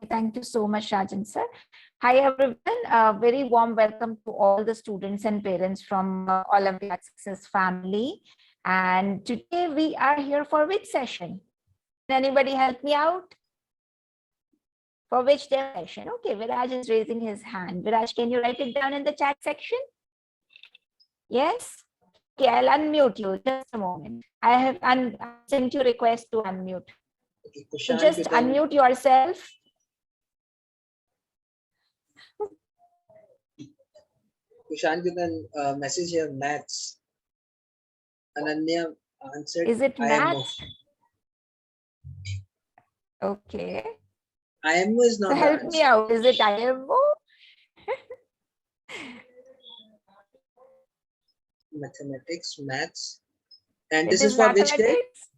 Thank you so much, Rajan sir. Hi, everyone. Very warm welcome to all the students and parents from Olympiad Success family. And today we are here for which session? Can anybody help me out? For which session? Okay, Viraj is raising his hand. Viraj, can you write it down in the chat section? Yes? Okay, I'll unmute you. Just a moment. I have sent you request to unmute. Okay, So just unmute yourself. Kushan, you can message here maths. Ananya answered. Is it IMO. maths? Okay. IMO is not So the help answer. me out. Is it IMO? Mathematics, maths. And It this is is for which grade? mathematics.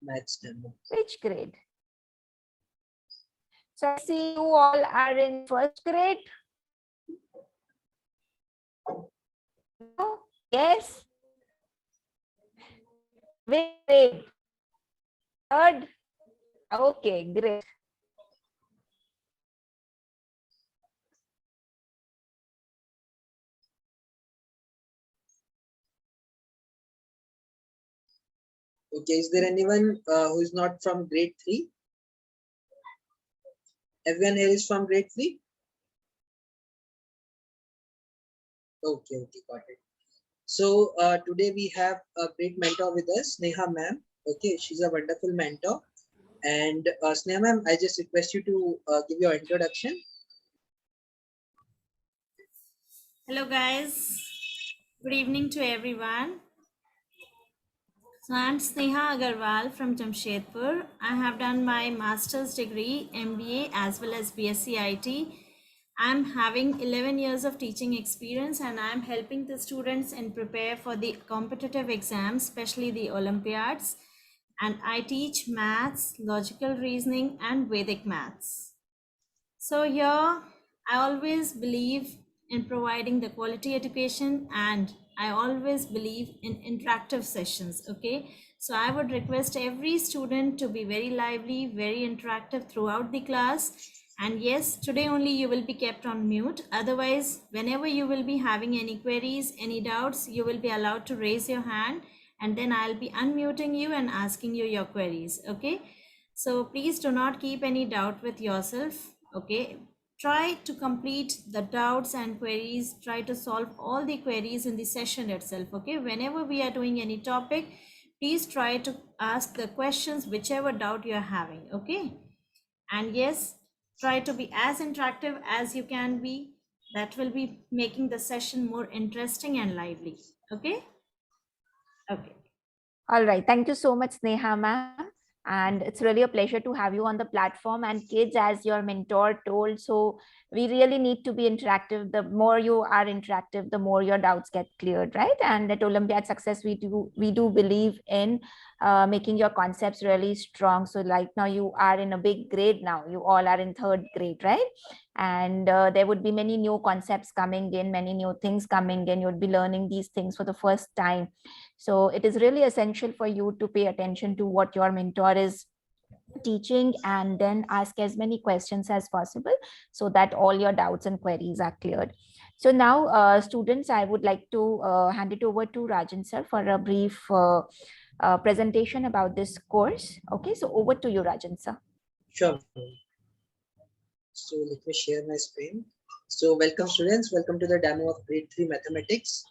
Maths demo. Which grade? So I see you all are in first grade. No? Yes. Which grade? Third. Okay, great. Okay, is there anyone who is not from grade 3? Everyone here is from grade 3? Okay, got it. So today we have a great mentor with us, Neha ma'am. Okay, she's a wonderful mentor. And Sneha ma'am, I just request you to give your introduction. Hello guys, good evening to everyone. So I'm Sneha Agarwal from Jamshedpur. I have done my master's degree, MBA as well as BSc IT. I'm having 11 years of teaching experience and I'm helping the students in prepare for the competitive exams, especially the Olympiads. And I teach maths, logical reasoning and Vedic maths. So here I always believe in providing the quality education and I always believe in interactive sessions. Okay, so I would request every student to be very lively, very interactive throughout the class. And yes, today only you will be kept on mute. Otherwise, whenever you will be having any queries, any doubts, you will be allowed to raise your hand and then I'll be unmuting you and asking you your queries. Okay, so please do not keep any doubt with yourself. Okay, try to complete the doubts and queries, try to solve all the queries in the session itself. Okay, whenever we are doing any topic, please try to ask the questions whichever doubt you are having. Okay, and yes, try to be as interactive as you can be. That will be making the session more interesting and lively. Okay. All right. Thank you so much, Sneha ma'am. And it's really a pleasure to have you on the platform. And kids, as your mentor told, so we really need to be interactive. The more you are interactive, the more your doubts get cleared, right? And at Olympiad Success, we do believe in making your concepts really strong. So like now you are in a big grade now. You all are in third grade, right? And there would be many new concepts coming in, many new things coming in. You would be learning these things for the first time. So it is really essential for you to pay attention to what your mentor is teaching and then ask as many questions as possible so that all your doubts and queries are cleared. So now, students, I would like to hand it over to Rajan sir for a brief presentation about this course. Okay, so over to you, Rajan sir. Sure. So let me share my screen. So welcome students, welcome to the demo of grade 3 mathematics.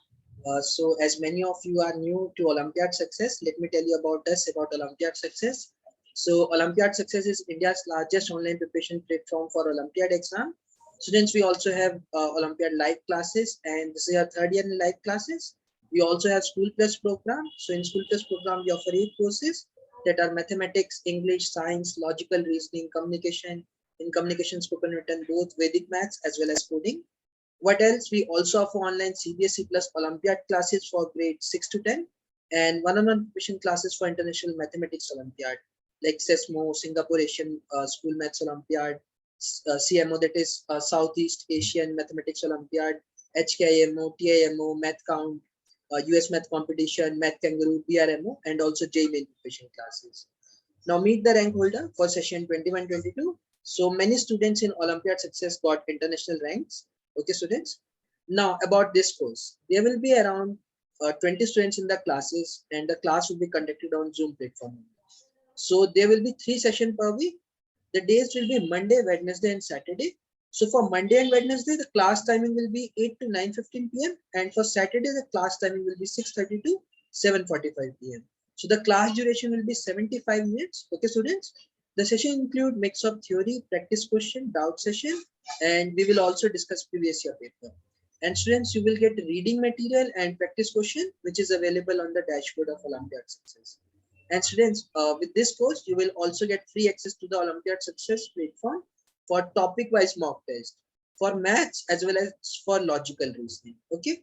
So as many of you are new to Olympiad Success, let me tell you about us, about Olympiad Success. So Olympiad Success is India's largest online preparation platform for Olympiad exam. Students, we also have Olympiad live classes and this is our third year in live classes. We also have School Plus program. So in School Plus program, we offer 8 courses that are mathematics, English, science, logical reasoning, communication, in communication, spoken, written, both Vedic maths as well as coding. What else? We also offer online CBSE plus Olympiad classes for grade 6 to 10 and one-on-one preparation classes for International Mathematics Olympiad like SESMO, Singapore Asian School Maths Olympiad, CMO, that is Southeast Asian Mathematics Olympiad, HKIMO, TIMO, Math Count, US Math Competition, Math Kangaroo, BRMO, and also JEE Main Preparation classes. Now meet the rank holder for session 21-22. So many students in Olympiad Success got international ranks. Okay, students. Now about this course, there will be around 20 students in the classes, and the class will be conducted on Zoom platform. So there will be 3 sessions per week. The days will be Monday, Wednesday, and Saturday. So for Monday and Wednesday, the class timing will be 8 to 9:15 p.m. And for Saturday, the class timing will be 6:30 to 7:45 p.m. So the class duration will be 75 minutes. Okay, students. The session include mix of theory, practice question, doubt session, and we will also discuss previous year paper. And students, you will get reading material and practice question, which is available on the dashboard of Olympiad Success. And students, with this course, you will also get free access to the Olympiad Success platform for topic-wise mock test, for maths as well as for logical reasoning. Okay.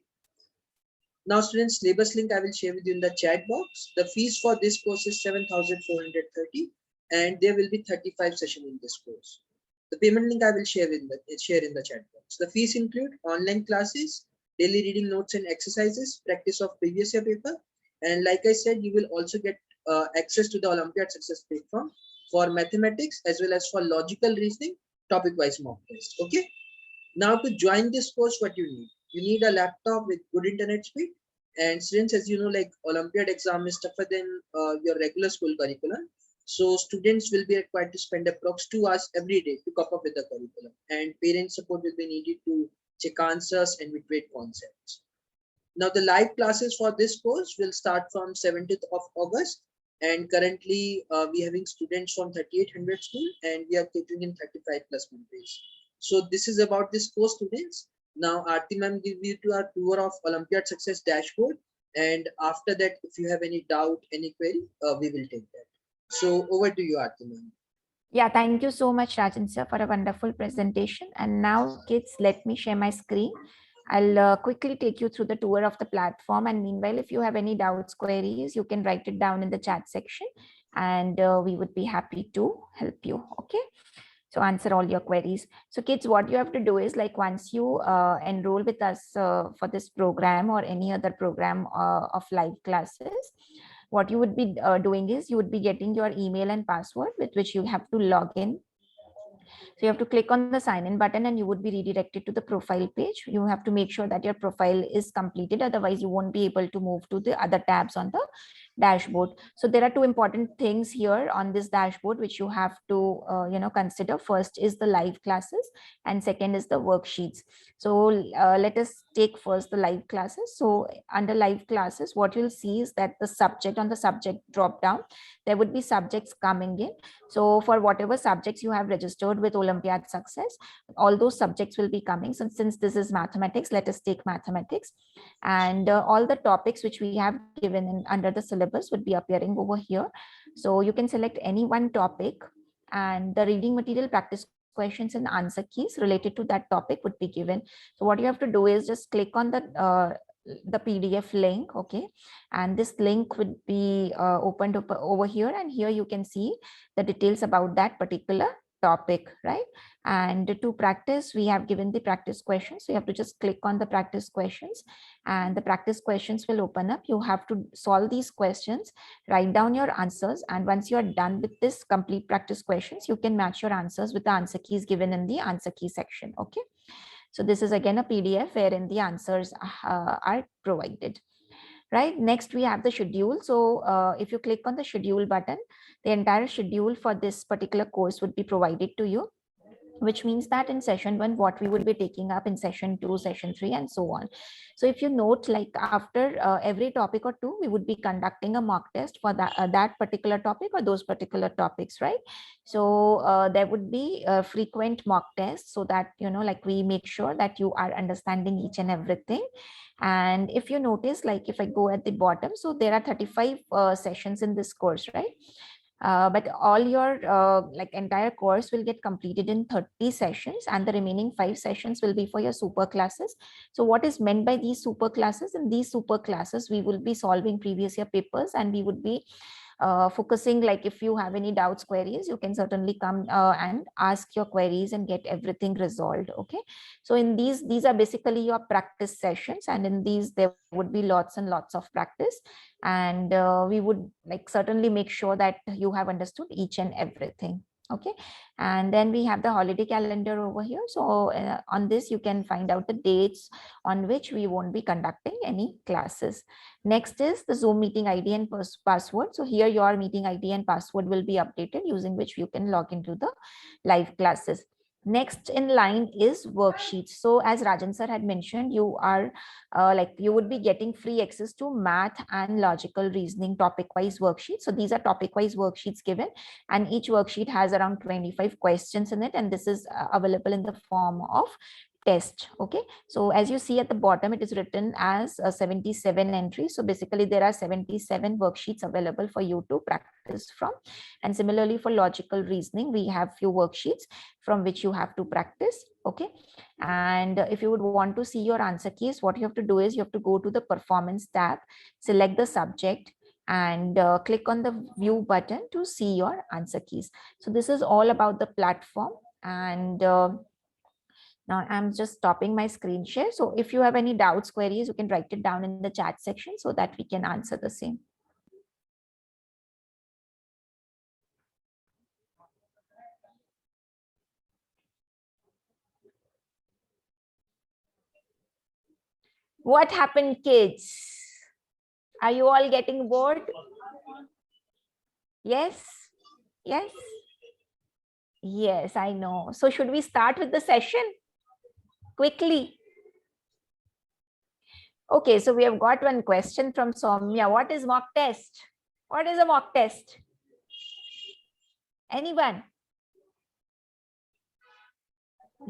Now, students, syllabus link I will share with you in the chat box. The fees for this course is 7,430, and there will be 35 sessions in this course. The payment link I will share in the chat box. The fees include online classes, daily reading notes and exercises, practice of previous year paper, and like I said, you will also get access to the Olympiad Success platform for mathematics as well as for logical reasoning, topic-wise mock test. Okay. Now to join this course, what you need? You need a laptop with good internet speed. And students, as you know, like Olympiad exam is tougher than your regular school curriculum. So students will be required to spend approx 2 hours every day to cope up with the curriculum. And parent support will be needed to check answers and reiterate concepts. Now the live classes for this course will start from 17th of August. And currently we are having students from 3800 school, and we are catering in 35 plus countries. So this is about this course, students. Now Aarti ma'am give you to our tour of Olympiad Success dashboard, and after that, if you have any doubt, any query, we will take that. So over to you, Aarti ma'am. Yeah, thank you so much, Rajan sir, for a wonderful presentation. And now, kids, let me share my screen. I'll quickly take you through the tour of the platform. And meanwhile, if you have any doubts, queries, you can write it down in the chat section, and we would be happy to help you. Okay. So answer all your queries. So kids, what you have to do is, like, once you enroll with us for this program or any other program of live classes, what you would be doing is you would be getting your email and password with which you have to log in. So you have to click on the sign in button and you would be redirected to the profile page. You have to make sure that your profile is completed. Otherwise, you won't be able to move to the other tabs on the dashboard. So there are two important things here on this dashboard which you have to consider. First is the live classes, and second is the worksheets. So let us take first the live classes. So under live classes, what you'll see is that the subject, on the subject drop down, there would be subjects coming in. So for whatever subjects you have registered with Olympiad Success, all those subjects will be coming. So since this is mathematics, let us take mathematics, and all the topics which we have given under the syllabus would be appearing over here. So you can select any one topic, and the reading material, practice questions and answer keys related to that topic would be given. So what you have to do is just click on the PDF link. Okay, and this link would be opened up over here, and here you can see the details about that particular topic, right? And to practice, we have given the practice questions. So you have to just click on the practice questions, and the practice questions will open up. You have to solve these questions, write down your answers, and once you are done with this complete practice questions, you can match your answers with the answer keys given in the answer key section. Okay, so this is again a PDF wherein the answers are provided. Right, next we have the schedule. So if you click on the schedule button, the entire schedule for this particular course would be provided to you, which means that in session 1, what we would be taking up in session 2, session 3, and so on. So if you note, like after every topic or two, we would be conducting a mock test for that particular topic or those particular topics, right? So there would be frequent mock tests, so that, like, we make sure that you are understanding each and everything. And if you notice, like if I go at the bottom, so there are 35 sessions in this course, right? But all your entire course will get completed in 30 sessions, and the remaining 5 sessions will be for your super classes. So what is meant by these super classes? In these super classes, we will be solving previous year papers, and we would be focusing, like if you have any doubts, queries, you can certainly come and ask your queries and get everything resolved. Okay, so in these are basically your practice sessions, and in these there would be lots and lots of practice, and we would like certainly make sure that you have understood each and everything. Okay, and then we have the holiday calendar over here. So on this you can find out the dates on which we won't be conducting any classes. Next is the Zoom meeting ID and password. So here your meeting ID and password will be updated, using which you can log into the live classes. Next in line is worksheets. So as Rajan sir had mentioned, you are like you would be getting free access to math and logical reasoning topic wise worksheets. So these are topic wise worksheets given, and each worksheet has around 25 questions in it, and this is available in the form of test. Okay, so as you see at the bottom, it is written as 77 entries. So basically there are 77 worksheets available for you to practice from. And similarly for logical reasoning, we have few worksheets from which you have to practice. Okay, and if you would want to see your answer keys, what you have to do is you have to go to the performance tab, select the subject, and click on the view button to see your answer keys. So this is all about the platform. And now I'm just stopping my screen share. So if you have any doubts, queries, you can write it down in the chat section so that we can answer the same. What happened, kids? Are you all getting bored? Yes? Yes? Yes, I know. So should we start with the session quickly? Okay, so we have got one question from Soumya. What is mock test? What is a mock test? Anyone?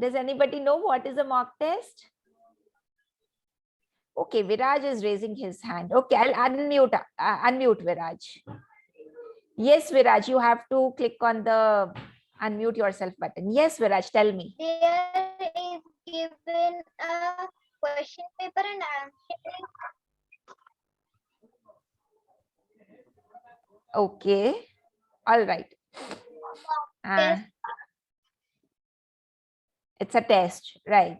Does anybody know what is a mock test? Okay, Viraj is raising his hand. Okay, I'll unmute Viraj. Yes, Viraj, you have to click on the unmute yourself button. Yes, Viraj, tell me. There is given a question paper and answer. Okay, all right. It's a test, right?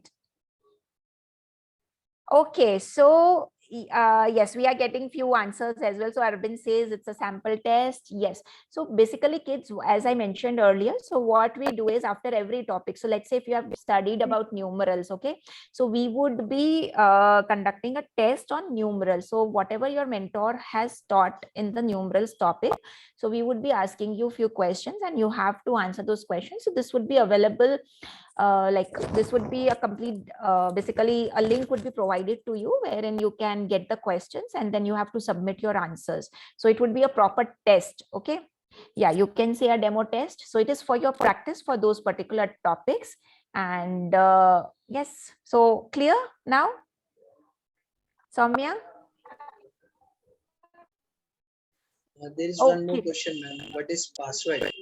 Okay, so yes, we are getting few answers as well. So Arvind says it's a sample test. Yes. So basically, kids, as I mentioned earlier, so what we do is after every topic. So let's say if you have studied about numerals, okay. So we would be conducting a test on numerals. So whatever your mentor has taught in the numerals topic, so we would be asking you few questions and you have to answer those questions. So this would be available. Like this would be a complete basically a link would be provided to you wherein you can get the questions and then you have to submit your answers. So it would be a proper test. Okay, yeah, you can say a demo test. So it is for your practice for those particular topics. And yes, so clear now, Soumya? There is one more question, ma'am. What is password?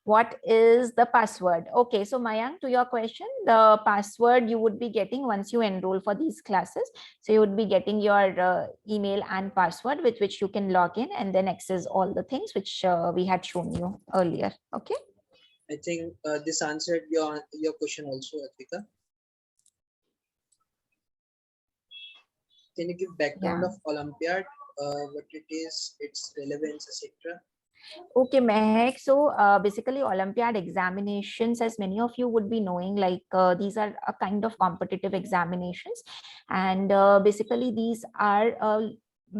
What is the password? Okay, so Mayank, to your question, the password you would be getting once you enroll for these classes. So you would be getting your email and password with which you can log in and then access all the things which we had shown you earlier. Okay. I think this answered your question also, Atvika. Can you give background of Olympiad, what it is, its relevance, etc.? Okay, Mehek. So basically Olympiad examinations, as many of you would be knowing, like these are a kind of competitive examinations. And basically these are a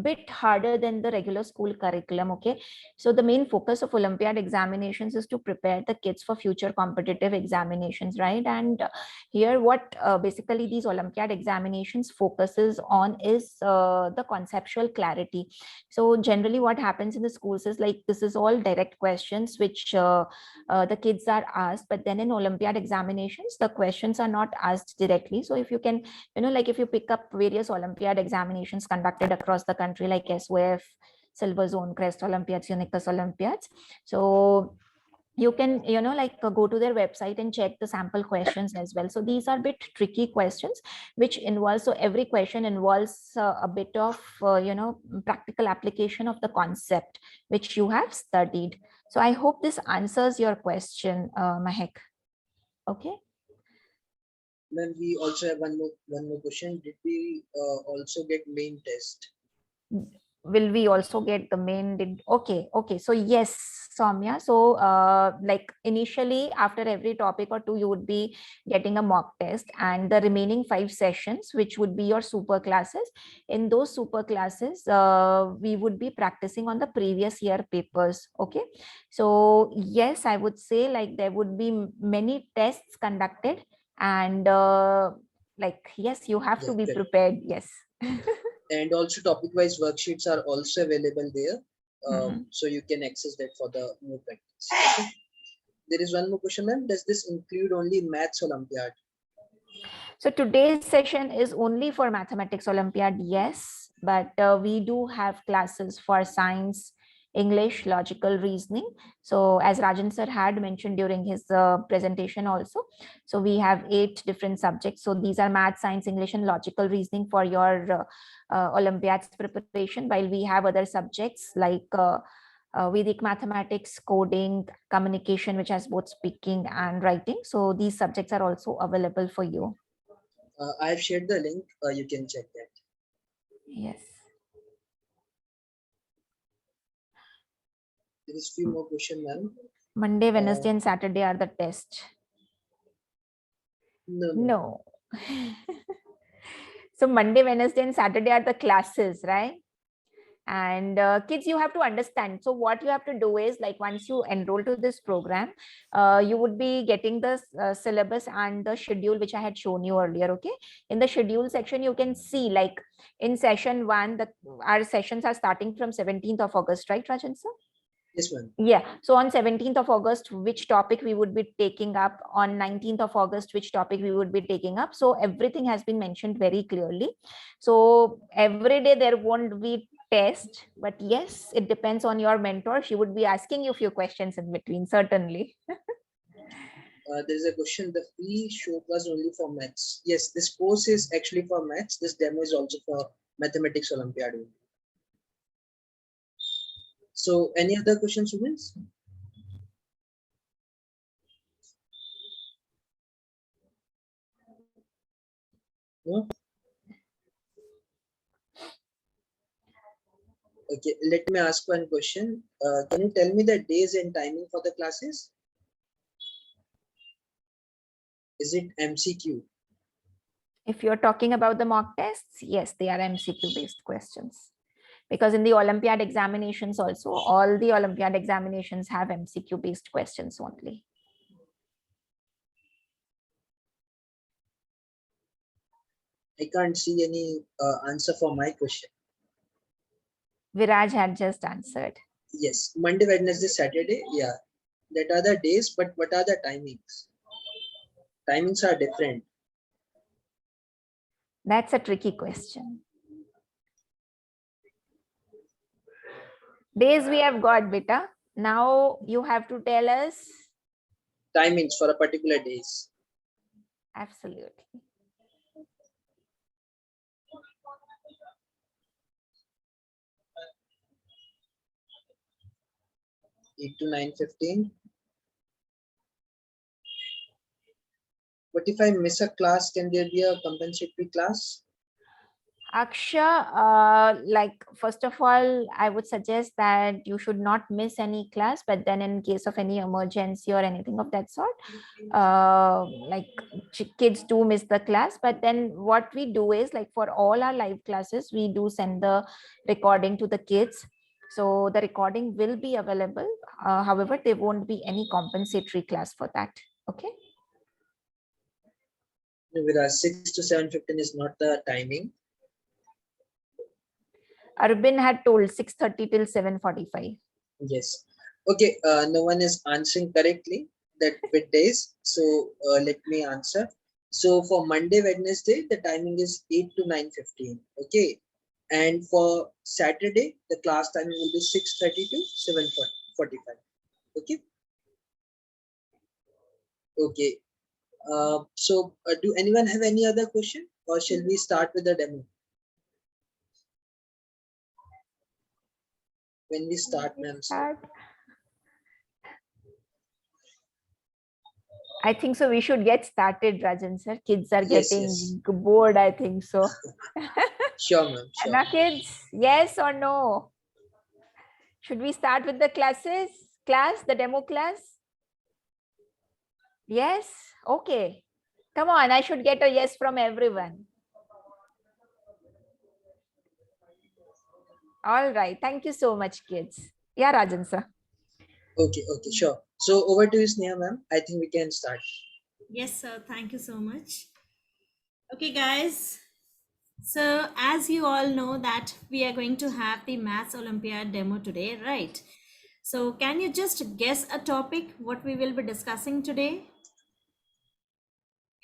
bit harder than the regular school curriculum. Okay, so the main focus of Olympiad examinations is to prepare the kids for future competitive examinations, right? And here what basically these Olympiad examinations focuses on is the conceptual clarity. So generally what happens in the schools is like this is all direct questions which the kids are asked, but then in Olympiad examinations the questions are not asked directly. So if you can, you know, like if you pick up various Olympiad examinations conducted across the country like SOF, Silver Zone, Crest Olympiads, Unicus Olympiads, so you can, like go to their website and check the sample questions as well. So these are a bit tricky questions which involves, so every question involves a bit of practical application of the concept which you have studied. So I hope this answers your question, Mahek. Okay. Ma'am, we also have one more question. Did we also get main test? Will we also get the main? Okay, so yes, Soumya. So like initially after every topic or two you would be getting a mock test, and the remaining 5 sessions which would be your super classes, in those super classes we would be practicing on the previous year papers. Okay, so yes, I would say like there would be many tests conducted, and like yes, you have to Yeah, be correct. prepared. Yes. And also topic-wise worksheets are also available there. Mhm. So you can access that for the more practice. Okay. There is one more question, ma'am. Does this include only Maths Olympiad? So today's session is only for Mathematics Olympiad, yes, but we do have classes for science, English, logical reasoning. So as Rajan sir had mentioned during his presentation also, so we have 8 different subjects. So these are math, science, English and logical reasoning for your Olympiads preparation, while we have other subjects like Vedic mathematics, coding, communication, which has both speaking and writing. So these subjects are also available for you. I have shared the link. You can check that. Yes. There is few more question, ma'am. Monday, Wednesday, and Saturday are the test. No. No. So Monday, Wednesday, and Saturday are the classes, right? And kids, you have to understand. So what you have to do is, like, once you enroll to this program, you would be getting the syllabus and the schedule which I had shown you earlier. Okay, in the schedule section you can see, like, in session 1 our sessions are starting from 17th of August, right, Rajan sir? Yes, ma'am. Yeah, so on 17th of August, which topic we would be taking up, on 19th of August, which topic we would be taking up. So everything has been mentioned very clearly. So every day there won't be test, but yes, it depends on your mentor. She would be asking you a few questions in between, certainly. There is a question. The fee showed was only for maths. Yes, this course is actually for maths. This demo is also for Mathematics Olympiad. So, any other questions, students? No? Okay, let me ask one question. Can you tell me the days and timing for the classes? Is it MCQ? If you're talking about the mock tests, yes, they are MCQ based questions. Because in the Olympiad examinations also, all the Olympiad examinations have MCQ based questions only. I can't see any answer for my question. Viraj had just answered. Yes, Monday, Wednesday, Saturday. Yeah, that are the days, but what are the timings? Timings are different. That's a tricky question. Days we have got, beta. Now you have to tell us. Timings for a particular days. Absolutely. 8 to 9:15. What if I miss a class? Can there be a compensatory class? Aksha, like, first of all, I would suggest that you should not miss any class, but then in case of any emergency or anything of that sort, like, kids do miss the class. But then what we do is, like, for all our live classes, we do send the recording to the kids. So the recording will be available. However, there won't be any compensatory class for that. Okay. With 6 to 7:15 is not the timing. Arvin had told 6:30 till 7:45. Yes. Okay. No one is answering correctly that with days. So let me answer. So for Monday, Wednesday, the timing is 8 to 9:15. Okay. And for Saturday, the class timing will be 6:30 to 7:45. Okay. Okay. Do anyone have any other question, or shall we start with the demo? When we start, ma'am. I think so. We should get started, Rajan sir. Kids are Yes, getting yes. bored, I think so. Sure, ma'am. Sure. Now, kids, yes or no? Should we start with the classes? Class, the demo class? Yes? Okay. Come on, I should get a yes from everyone. All right. Thank you so much, kids. Yeah, Rajan sir. Okay, okay, sure. So over to you, Sneha, ma'am. I think we can start. Yes, sir. Thank you so much. Okay, guys. So as you all know that we are going to have the Maths Olympiad demo today, right? So can you just guess a topic what we will be discussing today?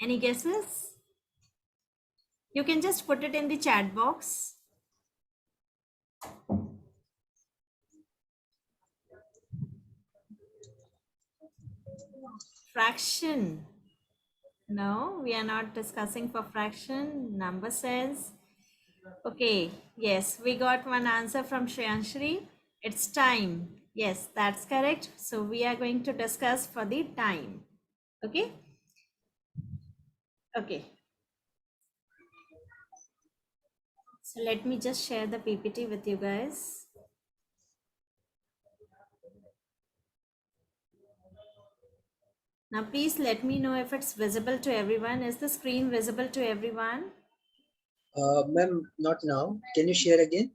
Any guesses? You can just put it in the chat box. Fraction. No, we are not discussing for fraction. Number sense. Okay, yes, we got one answer from Shreyanshri. It's time. Yes, that's correct. So we are going to discuss for the time. Okay. Okay. So let me just share the PPT with you guys. Now please let me know if it's visible to everyone. Is the screen visible to everyone? Ma'am, not now. Can you share again?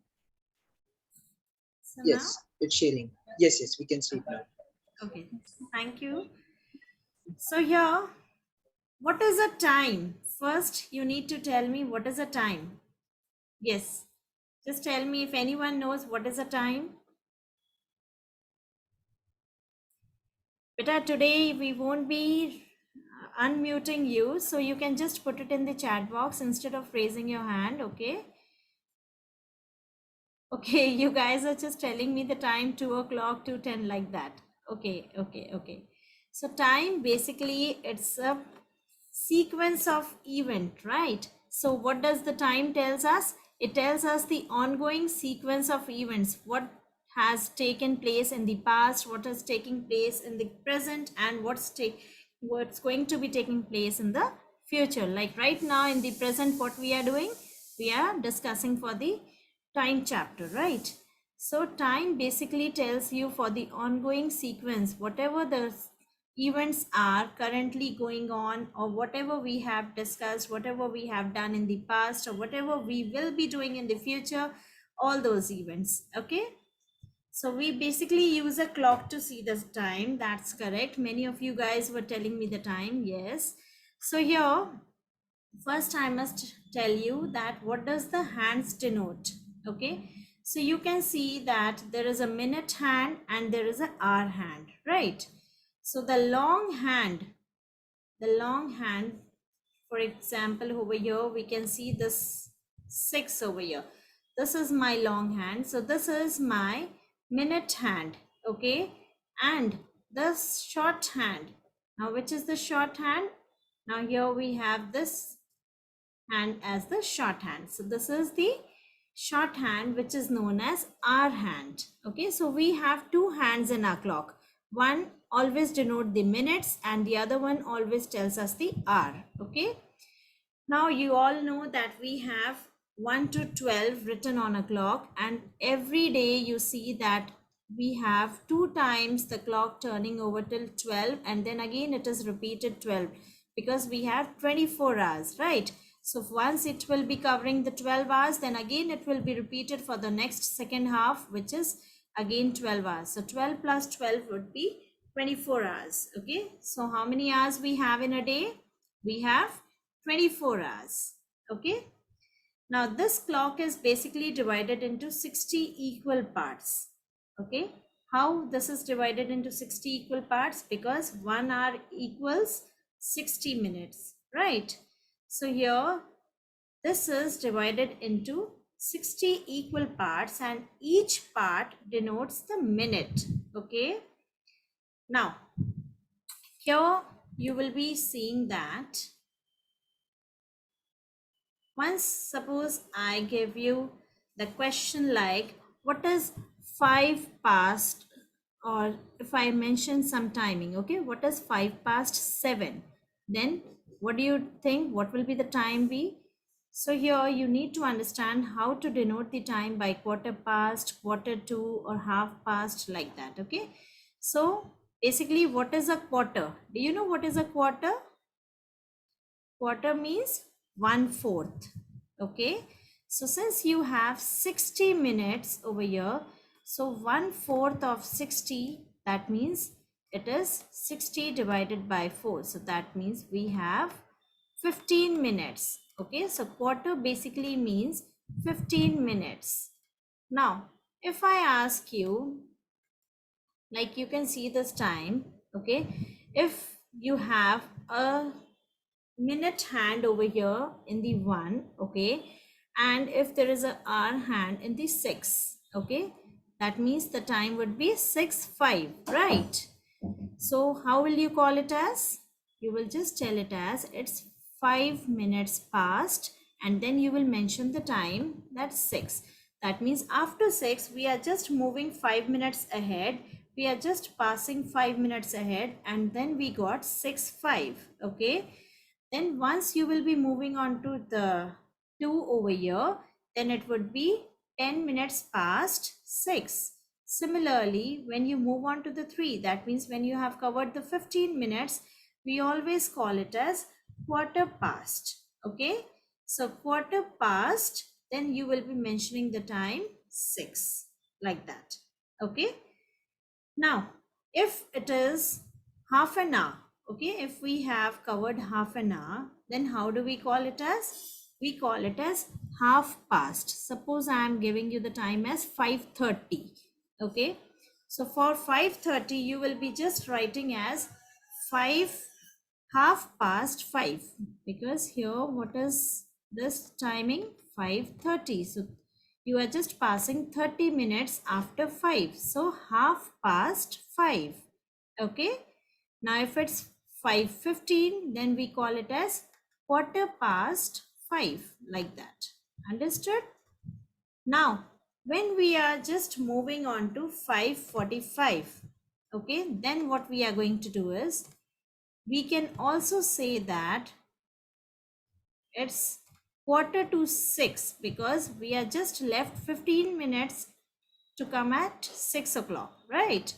So Yes, now? it's sharing. Yes, yes, we can see it now. Okay, thank you. So here, what is a time? First, you need to tell me what is a time. Yes, just tell me if anyone knows what is a time. But today we won't be unmuting you, so you can just put it in the chat box instead of raising your hand, okay? Okay, you guys are just telling me the time 2 o'clock to 10 like that. Okay, okay, okay. So time basically it's a sequence of event, right? So what does the time tells us? It tells us the ongoing sequence of events, what has taken place in the past, what is taking place in the present, and what's going to be taking place in the future. Like right now in the present, what we are doing, we are discussing for the time chapter, right? So time basically tells you for the ongoing sequence, whatever the events are currently going on, or whatever we have discussed, whatever we have done in the past, or whatever we will be doing in the future, all those events. Okay, so we basically use a clock to see the time. That's correct. Many of you guys were telling me the time. Yes. So here, first I must tell you that what does the hands denote. Okay, so you can see that there is a minute hand and there is an hour hand, right? So the long hand, for example, over here we can see this 6 over here. This is my long hand, so this is my minute hand. Okay, and the short hand, now which is the short hand? Now here we have this hand as the shorthand. So this is the shorthand which is known as hour hand. Okay, so we have two hands in our clock. One always denote the minutes and the other one always tells us the hour. Okay, now you all know that we have 1 to 12 written on a clock, and every day you see that we have two times the clock turning over till 12, and then again it is repeated 12 because we have 24 hours, right? So once it will be covering the 12 hours, then again it will be repeated for the next second half, which is again 12 hours. So 12 plus 12 would be 24 hours. Okay, so how many hours we have in a day? We have 24 hours. Okay, now this clock is basically divided into 60 equal parts. Okay, how this is divided into 60 equal parts? Because 1 hour equals 60 minutes, right? So here this is divided into 60 equal parts and each part denotes the minute. Okay, now here you will be seeing that once suppose I give you the question like what is 5 past, or if I mention some timing, okay, what is 5 past 7, then what do you think, what will be the time be? So here you need to understand how to denote the time by quarter past, quarter to, or half past, like that. Okay, so basically what is a quarter? Do you know what is a quarter? Quarter means 1/4. Okay, so since you have 60 minutes over here, so 1/4 of 60, that means it is 60 divided by 4, so that means we have 15 minutes. Okay, so quarter basically means 15 minutes. Now if I ask you, like you can see this time, okay, if you have a minute hand over here in the 1, okay, and if there is a hour hand in the 6, okay, that means the time would be 6:05, right? So how will you call it as? You will just tell it as it's 5 minutes past, and then you will mention the time, that's 6. That means after 6 we are just moving 5 minutes ahead, we are just passing 5 minutes ahead, and then we got 6:05. Okay, then once you will be moving on to the 2 over here, then it would be 10 minutes past 6. Similarly, when you move on to the 3, that means when you have covered the 15 minutes, we always call it as quarter past. Okay, so quarter past, then you will be mentioning the time 6, like that. Okay, now if it is half an hour, okay, if we have covered half an hour, then how do we call it as? We call it as half past. Suppose I am giving you the time as 5:30. Okay, so for 5:30 you will be just writing as 5 half past 5, because here what is this timing? 5:30. So you are just passing 30 minutes after 5, so half past 5. Okay, now if it's 5:15, then we call it as quarter past 5, like that. Understood? Now when we are just moving on to 5:45, okay, then what we are going to do is we can also say that it's quarter to 6, because we are just left 15 minutes to come at 6 o'clock, right?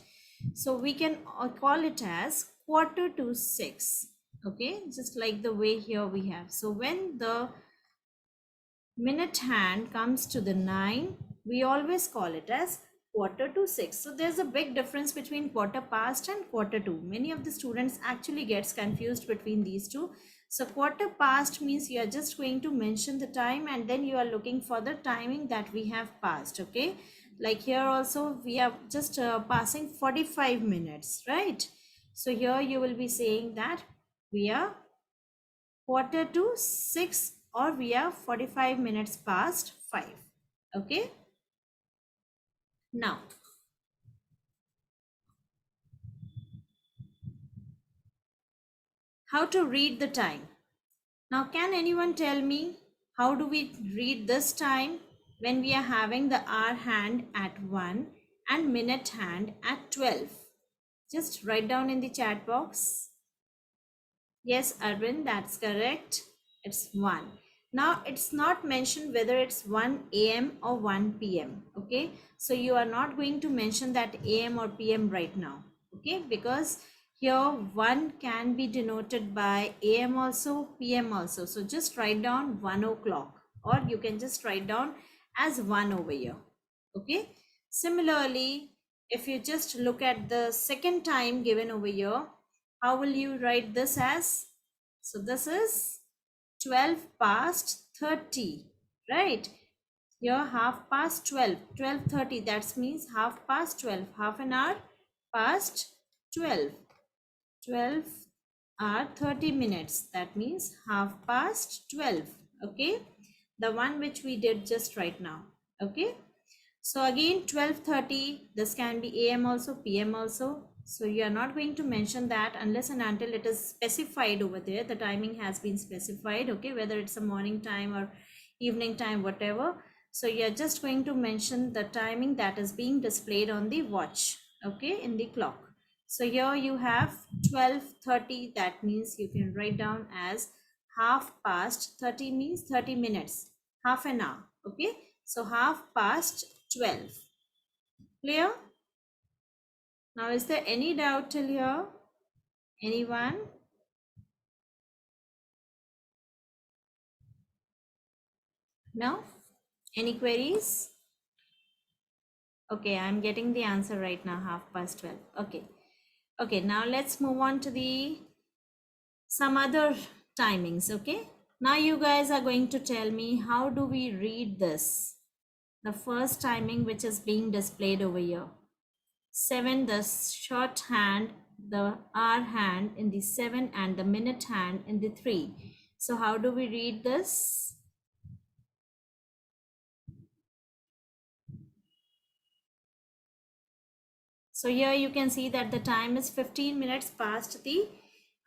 So we can call it as quarter to 6. Okay, just like the way here we have. So when the minute hand comes to the 9, we always call it as quarter to 6. So there's a big difference between quarter past and quarter to. Many of the students actually gets confused between these two. So quarter past means you are just going to mention the time, and then you are looking for the timing that we have passed. Okay, like here also we are just passing 45 minutes, right? So here you will be saying that we are quarter to 6, or we are 45 minutes past 5. Okay, now how to read the time? Now can anyone tell me how do we read this time when we are having the hour hand at 1 and minute hand at 12? Just write down in the chat box. Yes, Arvind, that's correct. It's 1. Now it's not mentioned whether it's 1 a.m. or 1 p.m. Okay, so you are not going to mention that a.m. or p.m. right now. Okay, because here 1 can be denoted by a.m. also, p.m. also. So just write down 1 o'clock, or you can just write down as 1 over here. Okay, similarly, if you just look at the second time given over here, how will you write this as? So this is 12 past 30, right? Here half past 12, 12:30, that means half past 12, half an hour past 12, 12 hour 30 minutes, that means half past 12. Okay, the one which we did just right now. Okay, so again 12:30, this can be am also, pm also. So you are not going to mention that unless and until it is specified over there. The timing has been specified, okay, whether it's a morning time or evening time, whatever. So you're just going to mention the timing that is being displayed on the watch, okay, in the clock. So here you have 12:30. That means you can write down as half past 30 means 30 minutes, half an hour, okay. So half past 12. Clear? Now, is there any doubt till here? Anyone? No? Any queries? Okay, I'm getting the answer right now, half past 12. Okay. Okay, now let's move on to the some other timings, okay? Now you guys are going to tell me how do we read this? The first timing which is being displayed over here. 7, the short hand, the hour hand in the 7 and the minute hand in the 3. So how do we read this? So here you can see that the time is 15 minutes past the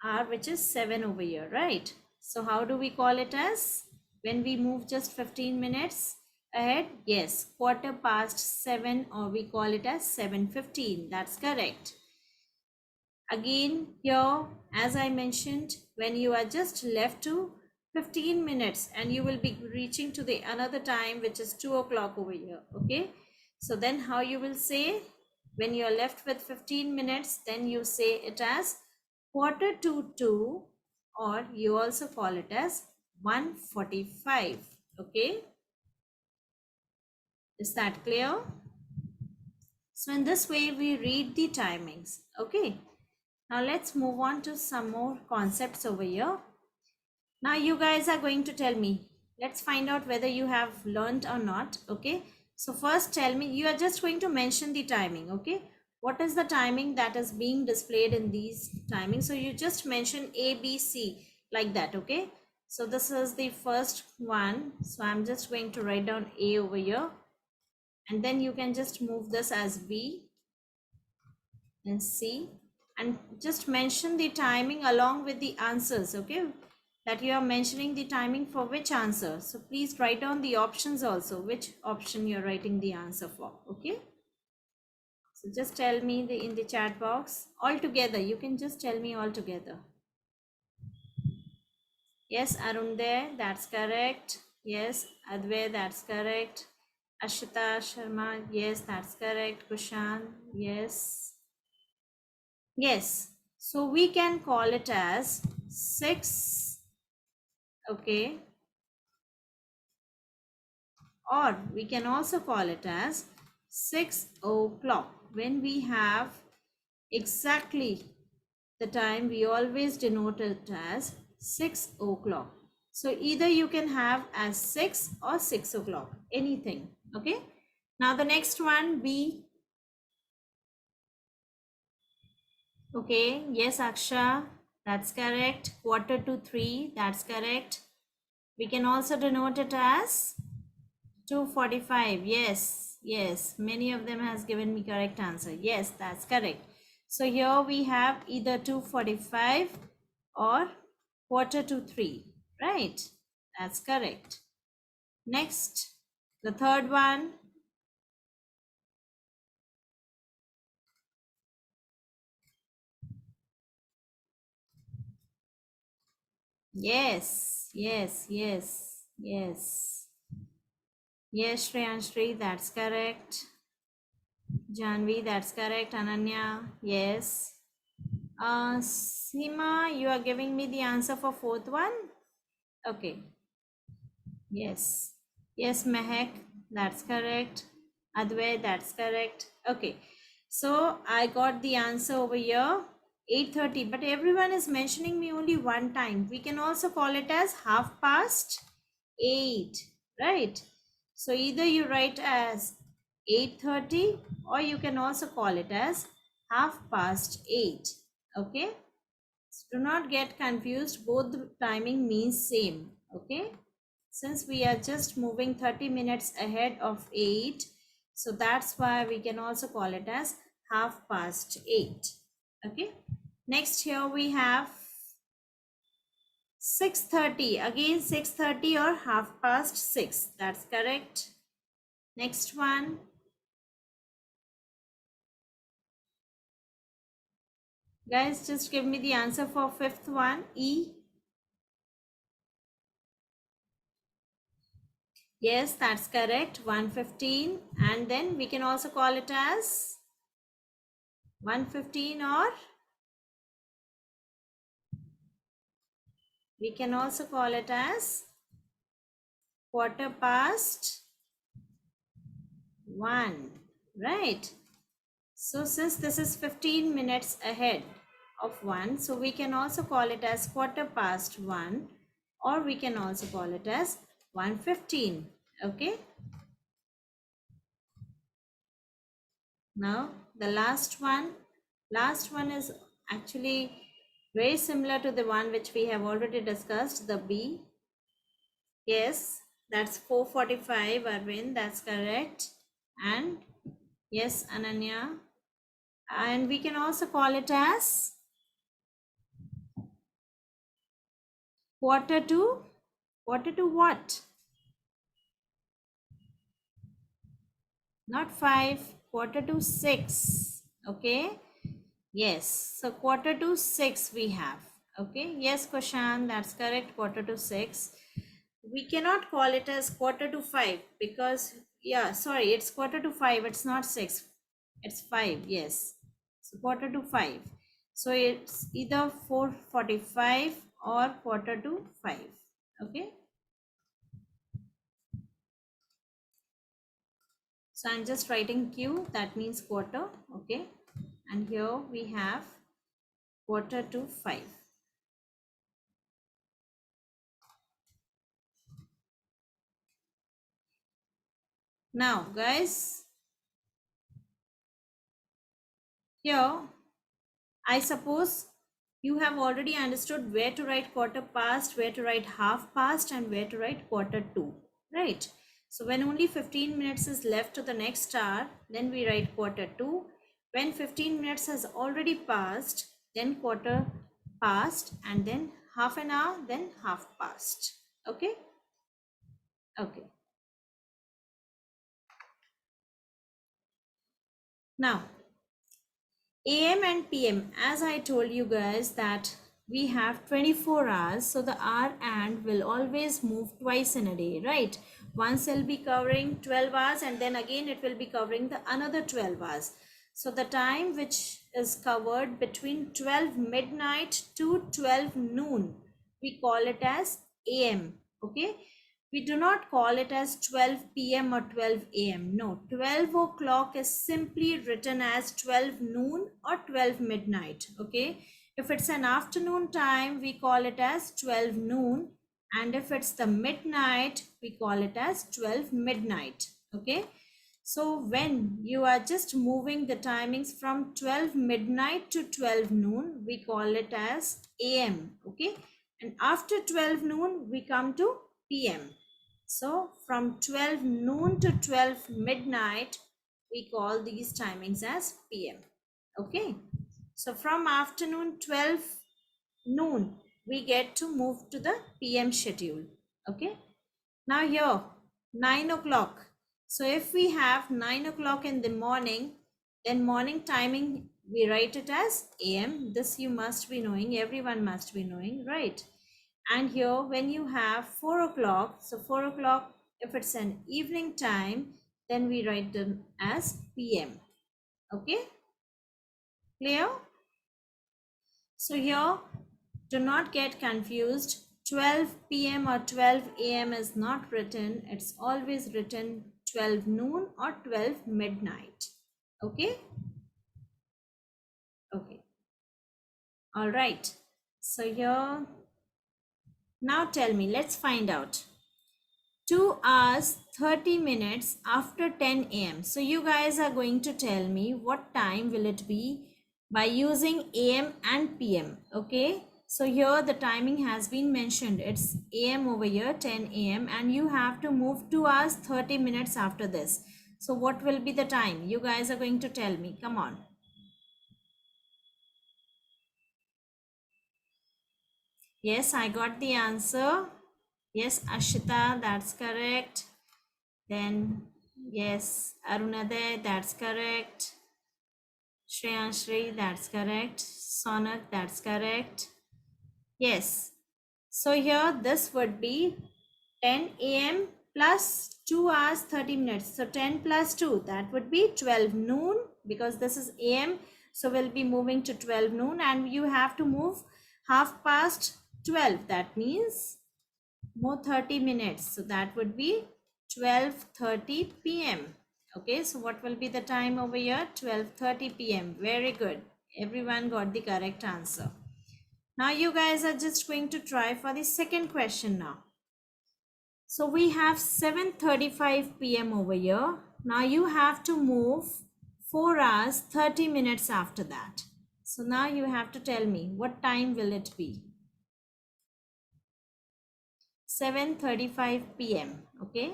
hour, which is 7 over here, right? So how do we call it as? When we move just 15 minutes ahead? Yes, quarter past 7, or we call it as 7:15. That's correct. Again, here, as I mentioned, when you are just left to 15 minutes and you will be reaching to the another time, which is 2 o'clock over here, okay? So then how you will say, when you are left with 15 minutes, then you say it as quarter to 2, or you also call it as 1:45, okay? Is that clear? So in this way, we read the timings, okay? Now let's move on to some more concepts over here. Now you guys are going to tell me. Let's find out whether you have learned or not, okay? So first tell me, you are just going to mention the timing, okay? What is the timing that is being displayed in these timings? So you just mention A, B, C like that, okay? So this is the first one. So I'm just going to write down A over here. And then you can just move this as B and C, and just mention the timing along with the answers, okay, that you are mentioning the timing for which answer. So please write down the options also, which option you're writing the answer for, okay? So just tell me in the chat box all together. You can just tell me all together. Yes, Arun there, that's correct. Yes, Advay, that's correct. Ashita Sharma, yes, that's correct. Kushan, yes. Yes, so we can call it as 6, okay, or we can also call it as 6 o'clock. When we have exactly the time, we always denote it as 6 o'clock. So either you can have as 6 or 6 o'clock, anything, okay? Now the next one, B. Okay, yes, Aksha, that's correct. Quarter to 3, that's correct. We can also denote it as 2:45. Yes, yes, many of them has given me correct answer. Yes, that's correct. So here we have either 2:45 or quarter to 3, right? That's correct. Next, the third one. Yes, yes, yes, yes. Yes, Shreyanshri, that's correct. Janvi, that's correct. Ananya, yes. Seema, you are giving me the answer for fourth one? Okay. Yes. Yes, Mehak, that's correct. Advay, that's correct. Okay. So I got the answer over here, 8:30. But everyone is mentioning me only one time. We can also call it as 8:30, right? So either you write as 8:30, or you can also call it as 8:30. Okay. So do not get confused. Both the timing means same. Okay. Since we are just moving 30 minutes ahead of 8, so that's why we can also call it as 8:30. Okay. Next here we have 6:30. Again 6:30 or 6:30. That's correct. Next one. Guys, just give me the answer for fifth one. E. Yes, that's correct. 1:15. And then we can also call it as 1:15, or we can also call it as 1:15. Right. So since this is 15 minutes ahead of 1, so we can also call it as 1:15, or we can also call it as 1:15. Okay. Now the last one is actually very similar to the one which we have already discussed, the B. Yes, that's 4:45, Arvind, that's correct. And yes, Ananya. And we can also call it as quarter to what? Not 5, 4:45. Okay. Yes, so 4:45 we have. Okay. Yes, Koshan, that's correct. 4:45. We cannot call it as 4:45 because, yeah, sorry, it's 4:45. It's not 6. It's 5. Yes. So 4:45. So it's either 4:45 or 4:45. Okay. So I'm just writing Q, that means quarter. Okay. And here we have 4:45. Now, guys, here I suppose you have already understood where to write quarter past, where to write half past, and where to write quarter to, right? So when only 15 minutes is left to the next hour, then we write quarter to. When 15 minutes has already passed, then quarter past, and then half an hour, then half past. Okay? Okay. Now, AM and PM, as I told you guys that we have 24 hours, so the hour and will always move twice in a day, right? Once it'll be covering 12 hours and then again it will be covering the another 12 hours. So the time which is covered between 12 midnight to 12 noon, we call it as AM, okay? We do not call it as 12 p.m. or 12 a.m. No, 12 o'clock is simply written as 12 noon or 12 midnight. Okay. If it's an afternoon time, we call it as 12 noon. And if it's the midnight, we call it as 12 midnight. Okay. So when you are just moving the timings from 12 midnight to 12 noon, we call it as AM. Okay. And after 12 noon, we come to PM. So from 12 noon to 12 midnight, we call these timings as PM. Okay. So from afternoon 12 noon, we get to move to the PM schedule. Okay. Now here, 9 o'clock. So if we have 9 o'clock in the morning, then morning timing, we write it as AM. This you must be knowing, everyone must be knowing, right? And here when you have 4 o'clock, so 4 o'clock, if it's an evening time, then we write them as PM. Okay, clear? So here, do not get confused. 12 p.m. or 12 a.m. is not written. It's always written 12 noon or 12 midnight. Okay? Okay. All right. So here, now tell me, let's find out. 2 hours 30 minutes after 10 a.m. So you guys are going to tell me what time will it be by using AM and PM. Okay. So here the timing has been mentioned. It's AM over here, 10 a.m. and you have to move 2 hours 30 minutes after this. So what will be the time? You guys are going to tell me. Come on. Yes, I got the answer. Yes, Ashita, that's correct. Then, yes, Arunaday, that's correct. Shreyanshri, that's correct. Sonak, that's correct. Yes. So here this would be 10 a.m. plus 2 hours 30 minutes. So 10 plus 2, that would be 12 noon, because this is a.m. So we'll be moving to 12 noon, and you have to move half past 12. That means more 30 minutes. So that would be 12:30 p.m. Okay, so what will be the time over here? 12:30 p.m. Very good. Everyone got the correct answer. Now you guys are just going to try for the second question now. So we have 7:35 p.m. over here. Now you have to move 4 hours 30 minutes after that. So now you have to tell me what time will it be? 7:35 p.m. Okay.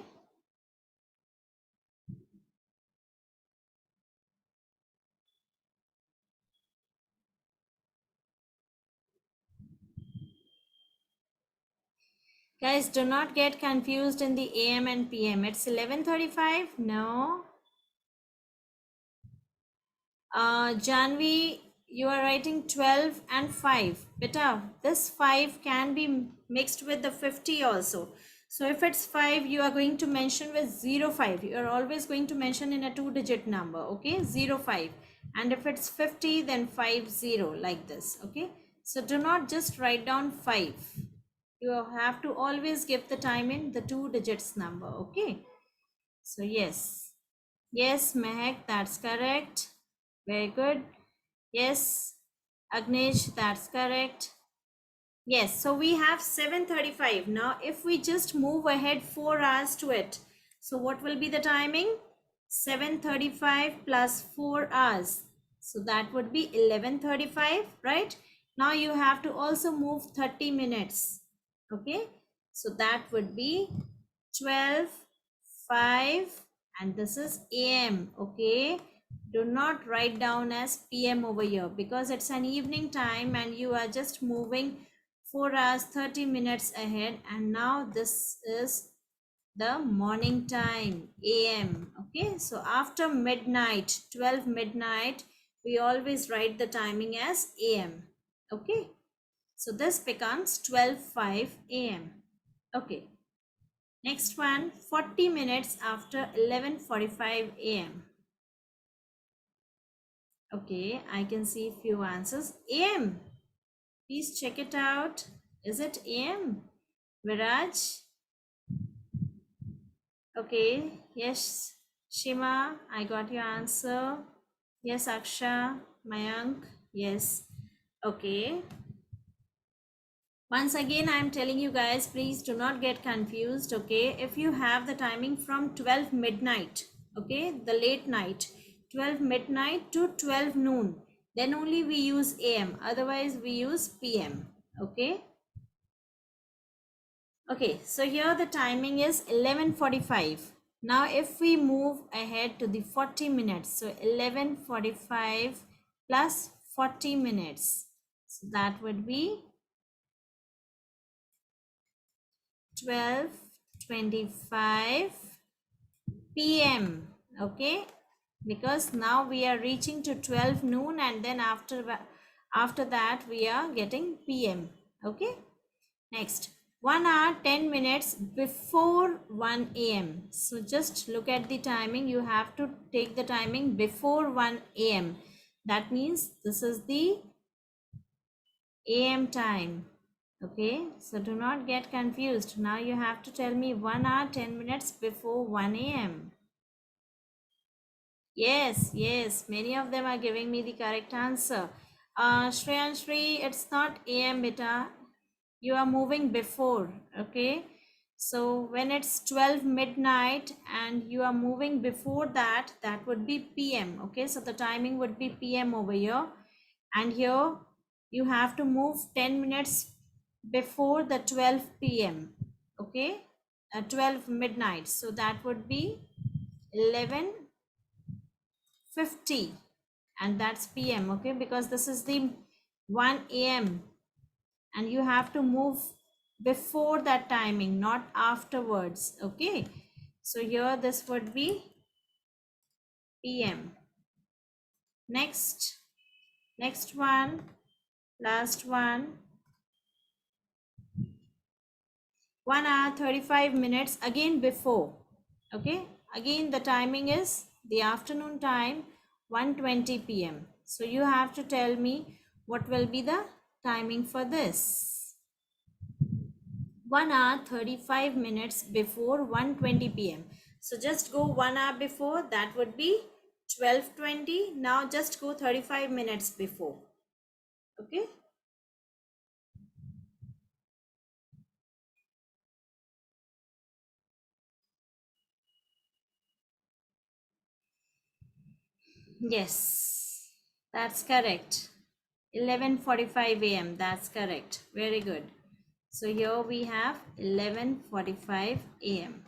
Guys, do not get confused in the AM and PM. It's 11:35. No. Janvi, you are writing 12 and 5. Beta, this 5 can be mixed with the 50 also. So if it's 5, you are going to mention with 05. You are always going to mention in a 2-digit number, okay? 05. And if it's 50, then 50, like this, okay? So do not just write down 5. You have to always give the time in the 2 digits number, okay? So yes. Yes, Mehak, that's correct. Very good. Yes, Agnesh, that's correct. Yes, so we have 7:35. Now, if we just move ahead 4 hours to it, so what will be the timing? 7:35 plus 4 hours. So that would be 11:35, right? Now you have to also move 30 minutes. Okay, so that would be 12:05, and this is AM. Okay, do not write down as PM over here, because it's an evening time and you are just moving 4 hours 30 minutes ahead, and now this is the morning time, AM. Okay, so after midnight, 12 midnight, we always write the timing as AM. Okay, so this becomes 12:05 AM. Okay, next one, 40 minutes after 11:45 AM. Okay, I can see few answers. AM, please check it out. Is it AM? Viraj? Okay, yes, Shima, I got your answer. Yes, Aksha, Mayank, yes. Okay. Once again, I'm telling you guys, please do not get confused, okay? If you have the timing from 12 midnight, okay, the late night, 12 midnight to 12 noon, then only we use AM, otherwise we use PM, okay? Okay, so here the timing is 11:45. Now if we move ahead to the 40 minutes, so 11:45 plus 40 minutes, so that would be 12:25 p.m. Okay, because now we are reaching to 12 noon, and then after that we are getting PM. Okay, next, 1 hour 10 minutes before 1 a.m. So just look at the timing. You have to take the timing before 1 a.m. That means this is the AM time. Okay, so do not get confused. Now you have to tell me 1 hour 10 minutes before 1 a.m. Yes, yes, many of them are giving me the correct answer. Shreyanshri, it's not AM, beta. You are moving before, okay? So when it's 12 midnight and you are moving before that, that would be PM, okay? So the timing would be PM over here. And here you have to move 10 minutes before the 12 PM, okay? 12 midnight. So that would be 11:50, and that's PM, okay? Because this is the 1 a.m. and you have to move before that timing, not afterwards. Okay, so here this would be PM. Next one, last one, 1 hour 35 minutes again before. Okay, again the timing is the afternoon time, 1:20 p.m. So you have to tell me what will be the timing for this. 1 hour 35 minutes before 1:20 p.m. So just go 1 hour before, that would be 12:20. Now just go 35 minutes before. Okay. Yes, that's correct. 11:45 a.m. That's correct. Very good. So here we have 11:45 a.m.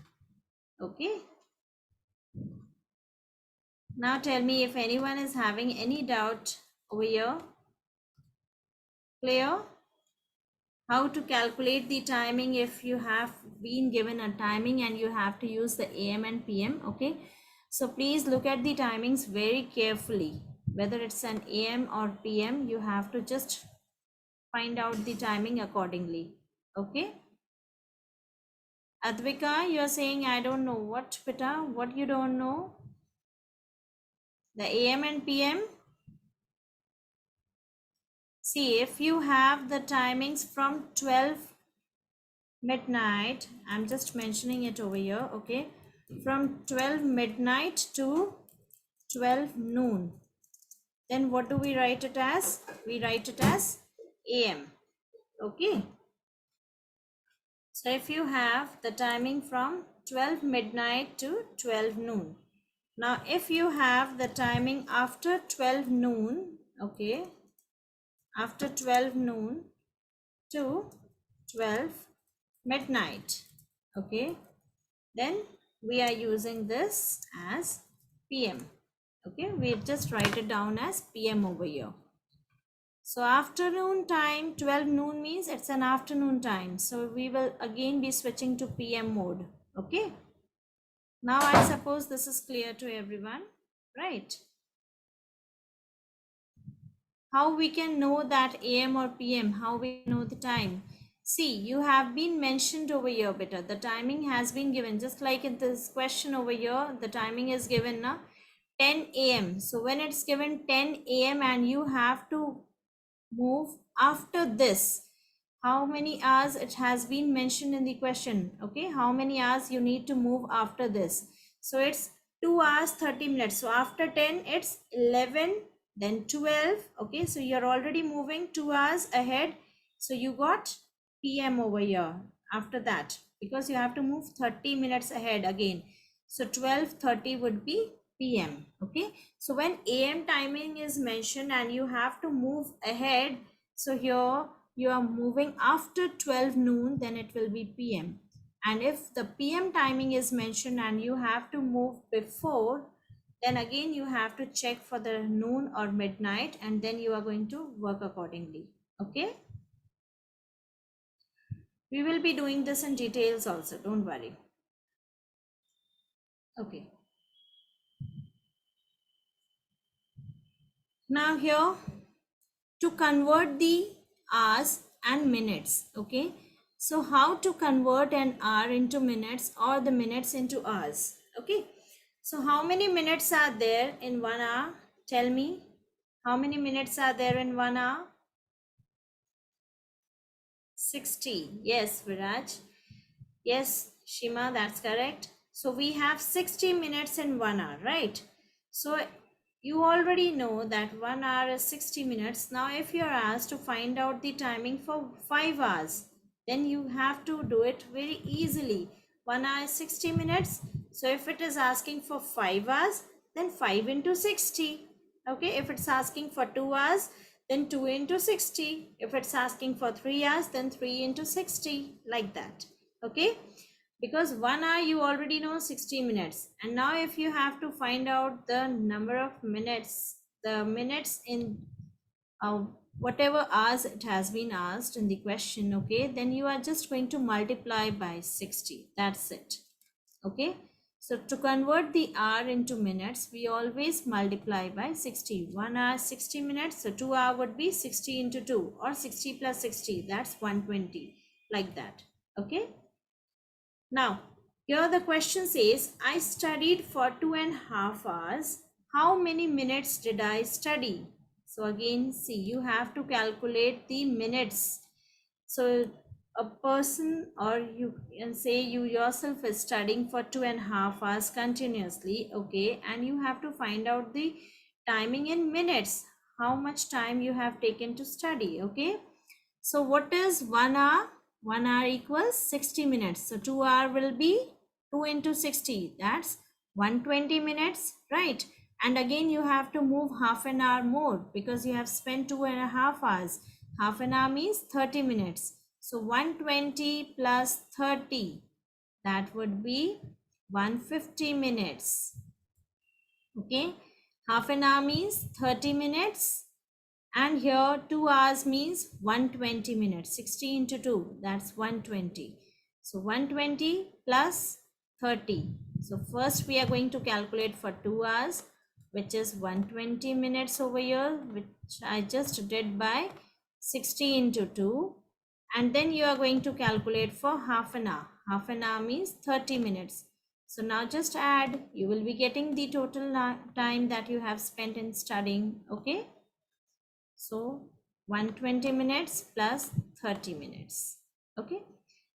Okay. Now tell me if anyone is having any doubt over here. Clear? How to calculate the timing if you have been given a timing and you have to use the AM and PM. Okay. So please look at the timings very carefully. Whether it's an AM or PM, you have to just find out the timing accordingly. Okay. Advika, you're saying I don't know. What, Pita? What you don't know? The AM and PM? See, if you have the timings from 12 midnight, I'm just mentioning it over here, okay? From 12 midnight to 12 noon. Then what do we write it as? We write it as AM, okay? So if you have the timing from 12 midnight to 12 noon. Now, if you have the timing after 12 noon, okay, after 12 noon to 12 midnight, okay, then we are using this as PM, okay, we just write it down as PM over here. So afternoon time, 12 noon means it's an afternoon time, so we will again be switching to PM mode. Okay, now I suppose this is clear to everyone, right? How we can know that AM or PM, how we know the time? See, you have been mentioned over here, beta. The timing has been given, just like in this question over here, the timing is given na 10 AM. So when it's given 10 AM and you have to move after this, how many hours it has been mentioned in the question? Okay, how many hours you need to move after this? So it's 2 hours 30 minutes. So after 10 it's 11, then 12. Okay, so you're already moving 2 hours ahead. So you got PM over here after that, because you have to move 30 minutes ahead again. So 12:30 would be PM. Okay, so when AM timing is mentioned and you have to move ahead, so here you are moving after 12 noon, then it will be PM. And if the PM timing is mentioned and you have to move before, then again you have to check for the noon or midnight, and then you are going to work accordingly. Okay, we will be doing this in details also, don't worry. Okay, now here to convert the hours and minutes. Okay, so how to convert an hour into minutes or the minutes into hours? Okay, so how many minutes are there in 1 hour? Tell me, how many minutes are there in 1 hour? 60. Yes, Viraj. Yes, Shima, that's correct. So we have 60 minutes in 1 hour, right? So you already know that 1 hour is 60 minutes. Now, if you're asked to find out the timing for 5 hours, then you have to do it very easily. 1 hour is 60 minutes. So if it is asking for 5 hours, then 5 into 60. Okay, if it's asking for 2 hours, then 2 into 60. If it's asking for 3 hours, then 3 into 60, like that. Okay, because 1 hour you already know 60 minutes. And now if you have to find out the number of minutes, the minutes in whatever hours it has been asked in the question, okay, then you are just going to multiply by 60. That's it. Okay, so to convert the hour into minutes, we always multiply by 60. 1 hour 60 minutes, so 2 hour would be 60 into 2, or 60 plus 60, that's 120, like that. Okay, now here the question says, I studied for 2.5 hours. How many minutes did I study? So again, see, you have to calculate the minutes. So a person, or you can say you yourself, is studying for 2.5 hours continuously, okay, and you have to find out the timing in minutes, how much time you have taken to study. Okay, so what is 1 hour? 1 hour equals 60 minutes. So 2 hour will be 2 into 60. That's 120 minutes, right? And again, you have to move half an hour more because you have spent 2.5 hours. Half an hour means 30 minutes. So 120 plus 30, that would be 150 minutes. Okay, half an hour means 30 minutes. And here 2 hours means 120 minutes. 60 into 2, that's 120. So 120 plus 30. So first we are going to calculate for 2 hours, which is 120 minutes over here, which I just did by 60 into 2. And then you are going to calculate for half an hour. Half an hour means 30 minutes. So now just add, you will be getting the total time that you have spent in studying. Okay, so 120 minutes plus 30 minutes. Okay,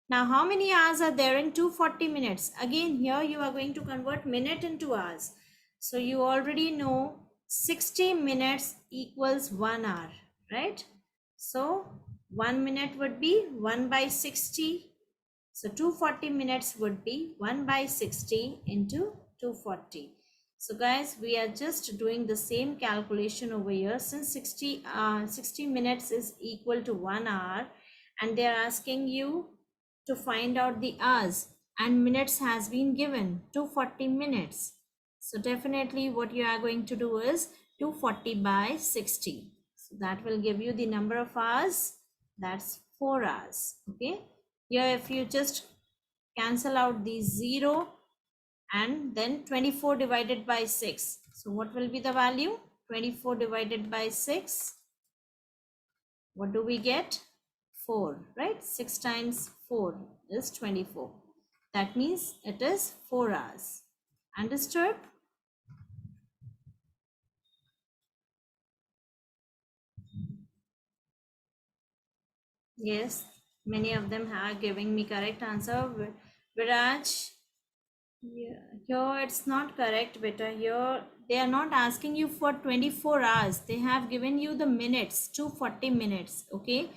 now how many hours are there in 240 minutes? Again, here you are going to convert minute into hours. So you already know 60 minutes equals 1 hour, right? So 1 minute would be 1 by 60. So 240 minutes would be 1 by 60 into 240. So guys, we are just doing the same calculation over here. Since 60 minutes is equal to 1 hour, and they are asking you to find out the hours, and minutes has been given 240 minutes. So definitely what you are going to do is 240 by 60. So that will give you the number of hours. That's 4 hours. Okay, here if you just cancel out the 0 and then 24 divided by 6. So what will be the value? 24 divided by 6. What do we get? 4, right? 6 times 4 is 24. That means it is 4 hours. Understood? Yes, many of them are giving me correct answer. Viraj, yeah, here it's not correct, beta. Here they are not asking you for 24 hours. They have given you the minutes, 240 minutes, okay?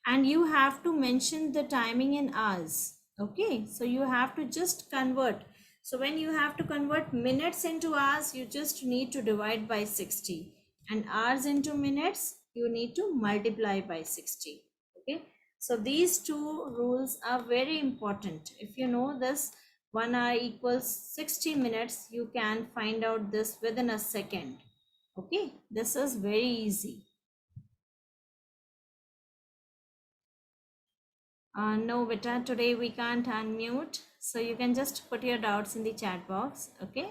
And you have to mention the timing in hours, okay? So you have to just convert. So when you have to convert minutes into hours, you just need to divide by 60. And hours into minutes, you need to multiply by 60, okay? So these two rules are very important. If you know this, 1 hour equals 60 minutes, you can find out this within a second. Okay, this is very easy. No, beta, today we can't unmute. So you can just put your doubts in the chat box. Okay.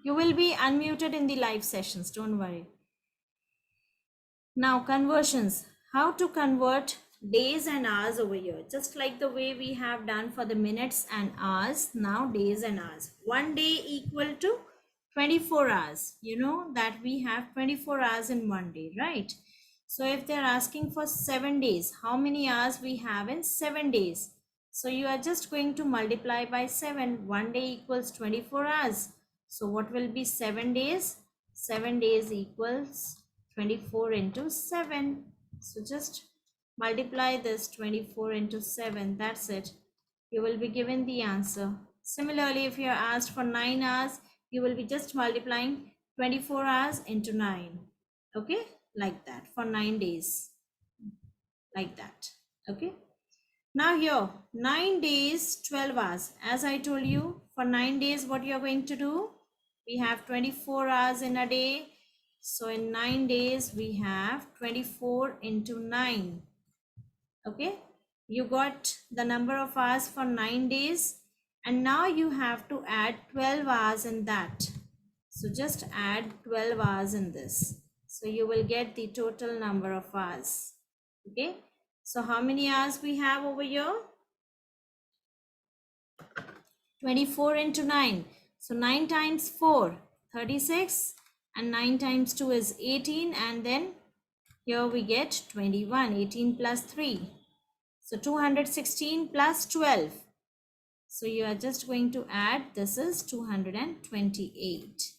You will be unmuted in the live sessions. Don't worry. Now conversions. How to convert days and hours over here, just like the way we have done for the minutes and hours. Now days and hours. 1 day equal to 24 hours. You know that we have 24 hours in 1 day, right? So if they're asking for 7 days, how many hours we have in 7 days? So you are just going to multiply by 7. 1 day equals 24 hours. So what will be 7 days? 7 days equals 24 into 7. So just multiply this 24 into 7. That's it. You will be given the answer. Similarly, if you are asked for 9 hours, you will be just multiplying 24 hours into 9. Okay, like that for 9 days, like that. Okay. Now here, 9 days, 12 hours. As I told you, for 9 days, what you're going to do? We have 24 hours in a day. So in 9 days, we have 24 into 9. Okay, you got the number of hours for 9 days, and now you have to add 12 hours in that. So just add 12 hours in this. So you will get the total number of hours. Okay, so how many hours we have over here? 24 into 9. So 9 times 4, 36, and 9 times 2 is 18, and then here we get 21, 18 plus 3. So 216 plus 12. So you are just going to add, this is 228.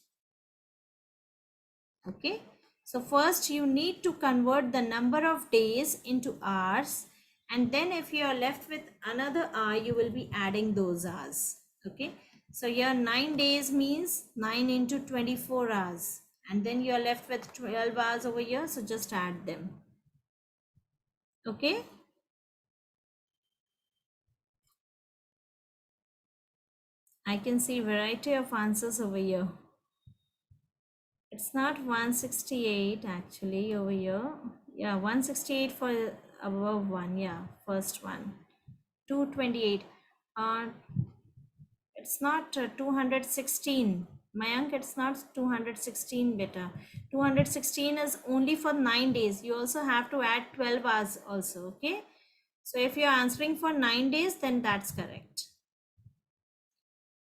Okay. So first you need to convert the number of days into hours, and then if you are left with another hour, you will be adding those hours. Okay. So your 9 days means 9 into 24 hours, and then you are left with 12 hours over here. So just add them. Okay. I can see variety of answers over here. It's not 168 actually over here. Yeah, 168 for above one. Yeah, first one. 228. It's not 216. Mayank, it's not 216 beta. 216 is only for 9 days. You also have to add 12 hours also. Okay. So if you're answering for 9 days, then that's correct.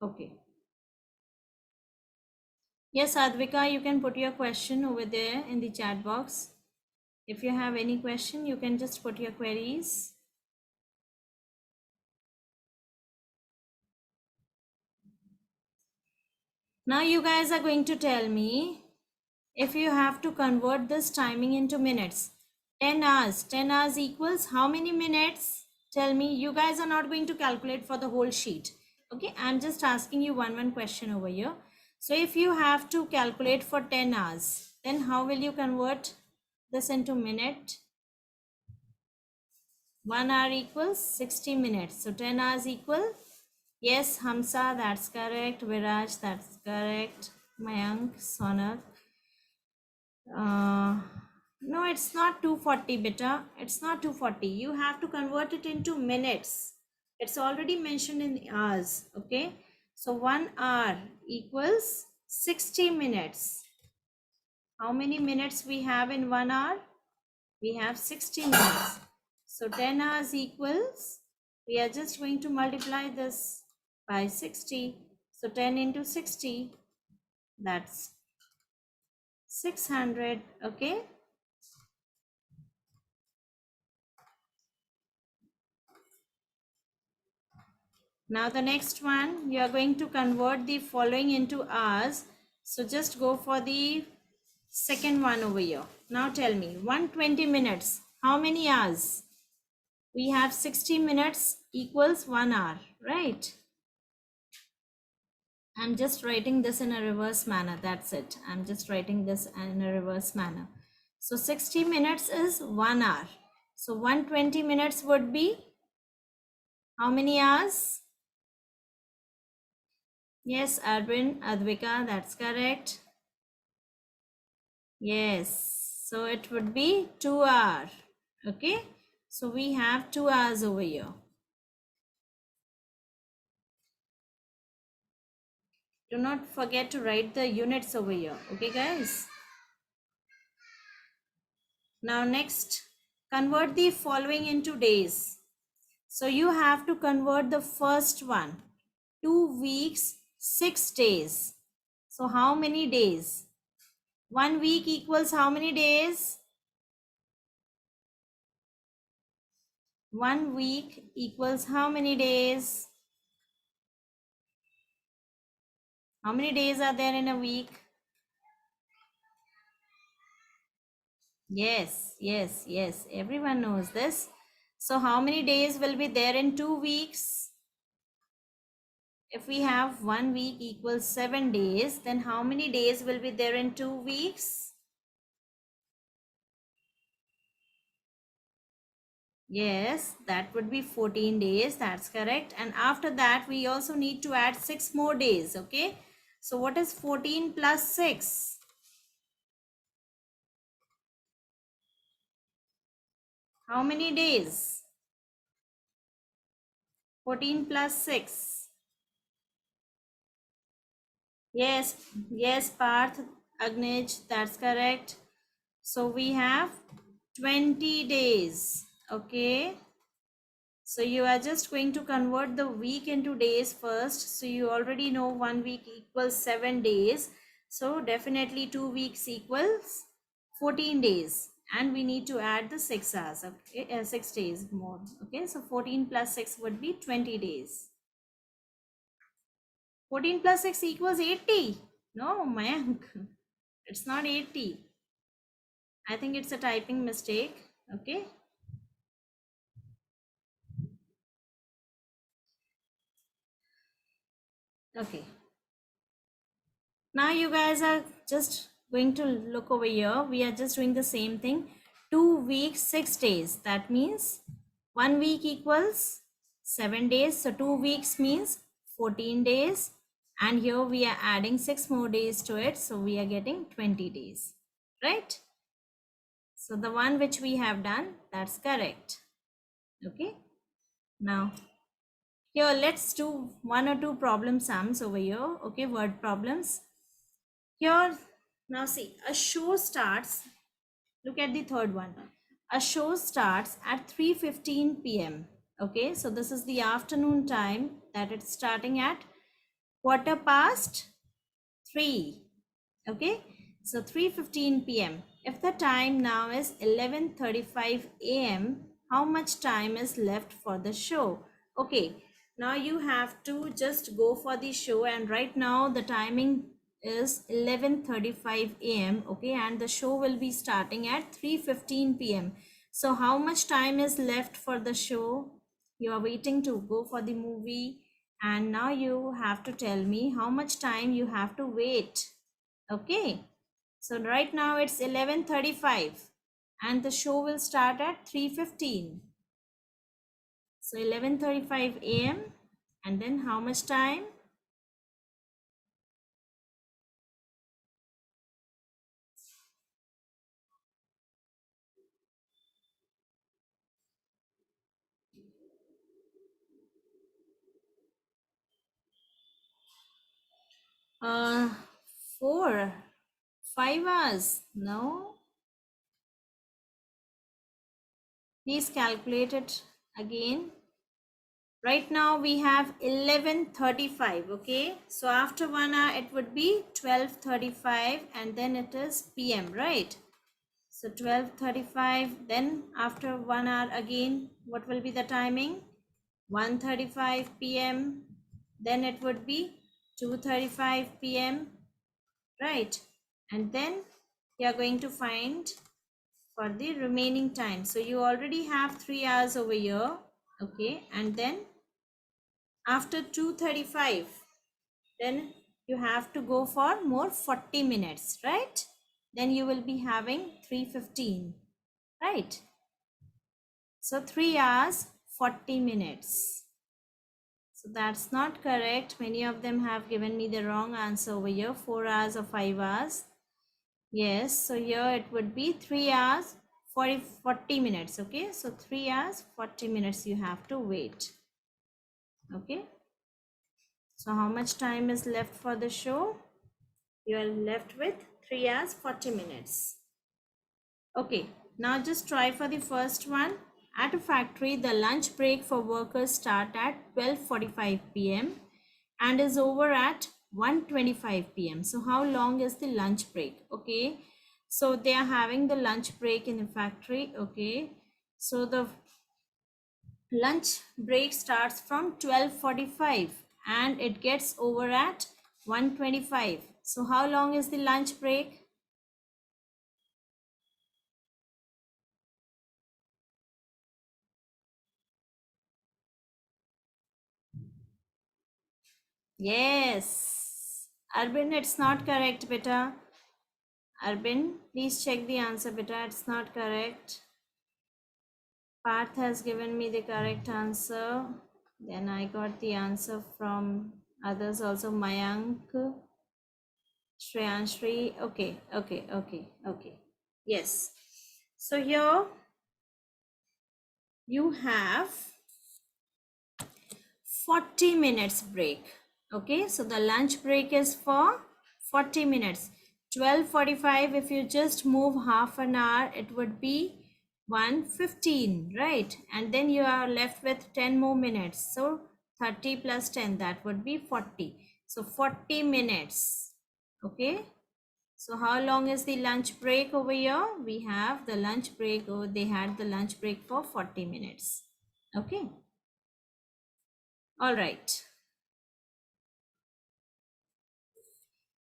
Okay. Yes, Advika, you can put your question over there in the chat box. If you have any question, you can just put your queries. Now you guys are going to tell me if you have to convert this timing into minutes. 10 hours. 10 hours equals how many minutes? Tell me. You guys are not going to calculate for the whole sheet. Okay, I'm just asking you one question over here. So if you have to calculate for 10 hours, then how will you convert this into minute? 1 hour equals 60 minutes. So 10 hours equal, yes, Hamsa, that's correct. Viraj, that's correct. Mayank, Sonak. No, it's not 240 beta. It's not 240. You have to convert it into minutes. It's already mentioned in hours. Okay. So 1 hour equals 60 minutes. How many minutes we have in 1 hour? We have 60 minutes. So 10 hours equals, we are just going to multiply this by 60. So 10 into 60, that's 600. Okay. Now the next one, you are going to convert the following into hours. So just go for the second one over here. Now tell me, 120 minutes, how many hours? We have 60 minutes equals 1 hour, right? I'm just writing this in a reverse manner. That's it. I'm just writing this in a reverse manner. So 60 minutes is 1 hour. So 120 minutes would be how many hours? Yes, Arvind, Advika, that's correct. Yes, so it would be 2 hours. Okay, so we have 2 hours over here. Do not forget to write the units over here. Okay, guys. Now next, convert the following into days. So you have to convert the first one. 2 weeks, 6 days. So how many days? 1 week equals how many days? 1 week equals how many days? How many days are there in a week? Yes, yes, yes. Everyone knows this. So how many days will be there in 2 weeks? If we have 1 week equals 7 days, then how many days will be there in 2 weeks? Yes, that would be 14 days. That's correct. And after that, we also need to add 6 more days. Okay. So what is 14 plus 6? How many days? 14 plus 6. Yes, yes, Parth, Agnej, that's correct. So we have 20 days. Okay. So you are just going to convert the week into days first. So you already know 1 week equals 7 days. So definitely 2 weeks equals 14 days. And we need to add the 6 hours, okay? 6 days more. Okay, so 14 plus 6 would be 20 days. 14 plus 6 equals 80. No, Mayank, it's not 80. I think it's a typing mistake. Okay. Okay. Now you guys are just going to look over here. We are just doing the same thing. 2 weeks, 6 days. That means 1 week equals 7 days. So 2 weeks means 14 days. And here we are adding 6 more days to it. So we are getting 20 days, right? So the one which we have done, that's correct. Okay. Now here, let's do 1 or 2 problem sums over here. Okay, word problems. Here, now see, a show starts, look at the third one. A show starts at 3:15 p.m. Okay, so this is the afternoon time that it's starting at 3:15. Okay, so 3:15 p.m. If the time now is 11:35 a.m., how much time is left for the show? Okay, now you have to just go for the show, and right now the timing is 11:35 a.m. okay, and the show will be starting at 3:15 p.m. So how much time is left for the show? You are waiting to go for the movie, and now you have to tell me how much time you have to wait. Okay, so right now it's 11:35 and the show will start at 3:15. So 11:35 a.m. and then how much time? Uh, 4, 5 hours. No, please calculate it again. Right now we have 11:35. Okay, so after 1 hour it would be 12:35 and then it is PM, right? So 12:35, then after 1 hour again, what will be the timing? 1:35 p.m. Then it would be 2:35 p.m. right? And then you are going to find for the remaining time. So you already have 3 hours over here, okay? And then after 2:35, then you have to go for more 40 minutes, right? Then you will be having 3:15, right? So 3 hours, 40 minutes. So that's not correct. Many of them have given me the wrong answer over here, 4 hours or 5 hours. Yes, so here it would be 3 hours, 40 minutes, okay? So 3 hours, 40 minutes you have to wait, okay? So how much time is left for the show? You are left with 3 hours, 40 minutes. Okay, now just try for the first one. At a factory, the lunch break for workers start at 12:45 p.m. and is over at 1:25 p.m. So how long is the lunch break? Okay, so they are having the lunch break in the factory. Okay, so the lunch break starts from 12:45 and it gets over at 1:25. So how long is the lunch break? Yes. Arvind, it's not correct, beta. Arvind, please check the answer, beta. It's not correct. Parth has given me the correct answer. Then I got the answer from others also. Mayank, Shreyanshri. Okay. Yes. So here you have 40 minutes break. Okay, so the lunch break is for 40 minutes. 12:45, if you just move half an hour, it would be 1:15, right? And then you are left with 10 more minutes. So 30 plus 10, that would be 40. So 40 minutes. Okay. So how long is the lunch break over here? We have the lunch break, or they had the lunch break for 40 minutes. Okay. All right.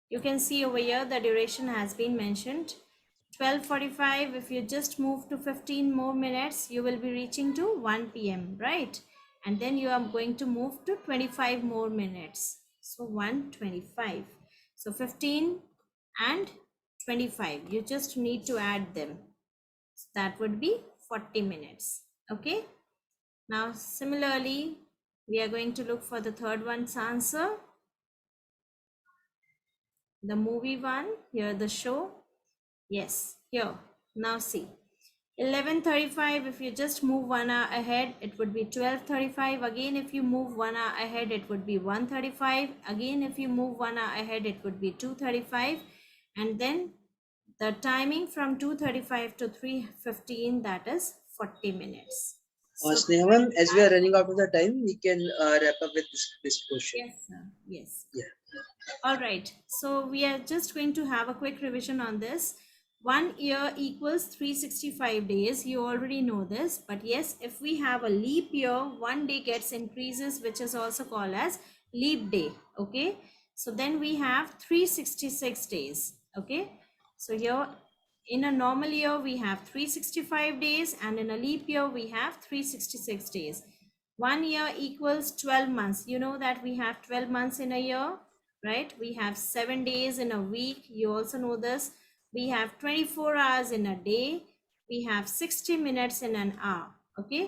You can see over here the duration has been mentioned. 12:45, if you just move to 15 more minutes, you will be reaching to 1 p.m., right? And then you are going to move to 25 more minutes. So 1:25. So 15 and 25, you just need to add them. So that would be 40 minutes. Okay. Now, similarly, we are going to look for the third one's answer. The movie one, here the show. Yes, here. Now see. 11:35, if you just move 1 hour ahead, it would be 12:35. Again, if you move 1 hour ahead, it would be 1:35. Again, if you move 1 hour ahead, it would be 2:35. And then the timing from 2:35 to 3:15, that is 40 minutes. So, Sneha ma'am, as we are running out of the time, we can wrap up with this question. yes, sir. Yes. Yeah. All right. So we are just going to have a quick revision on this. 1 year equals 365 days. You already know this, but yes, if we have a leap year, 1 day gets increases, which is also called as leap day. Okay. So then we have 366 days. Okay. So here in a normal year, we have 365 days, and in a leap year, we have 366 days. 1 year equals 12 months. You know that we have 12 months in a year, right? We have 7 days in a week. You also know this. We have 24 hours in a day. We have 60 minutes in an hour. Okay.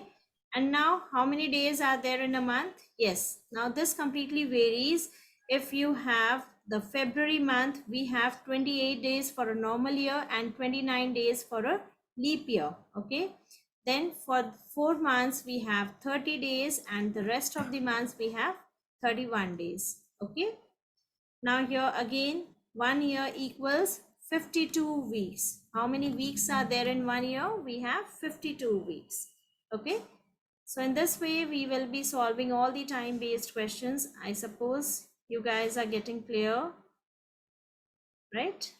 And now how many days are there in a month? Yes. Now this completely varies. If you have the February month, we have 28 days for a normal year and 29 days for a leap year. Okay. Then for 4 months, we have 30 days, and the rest of the months we have 31 days. Okay. Now here again, 1 year equals 52 weeks. How many weeks are there in 1 year? We have 52 weeks. Okay. So in this way, we will be solving all the time-based questions. I suppose you guys are getting clear, right?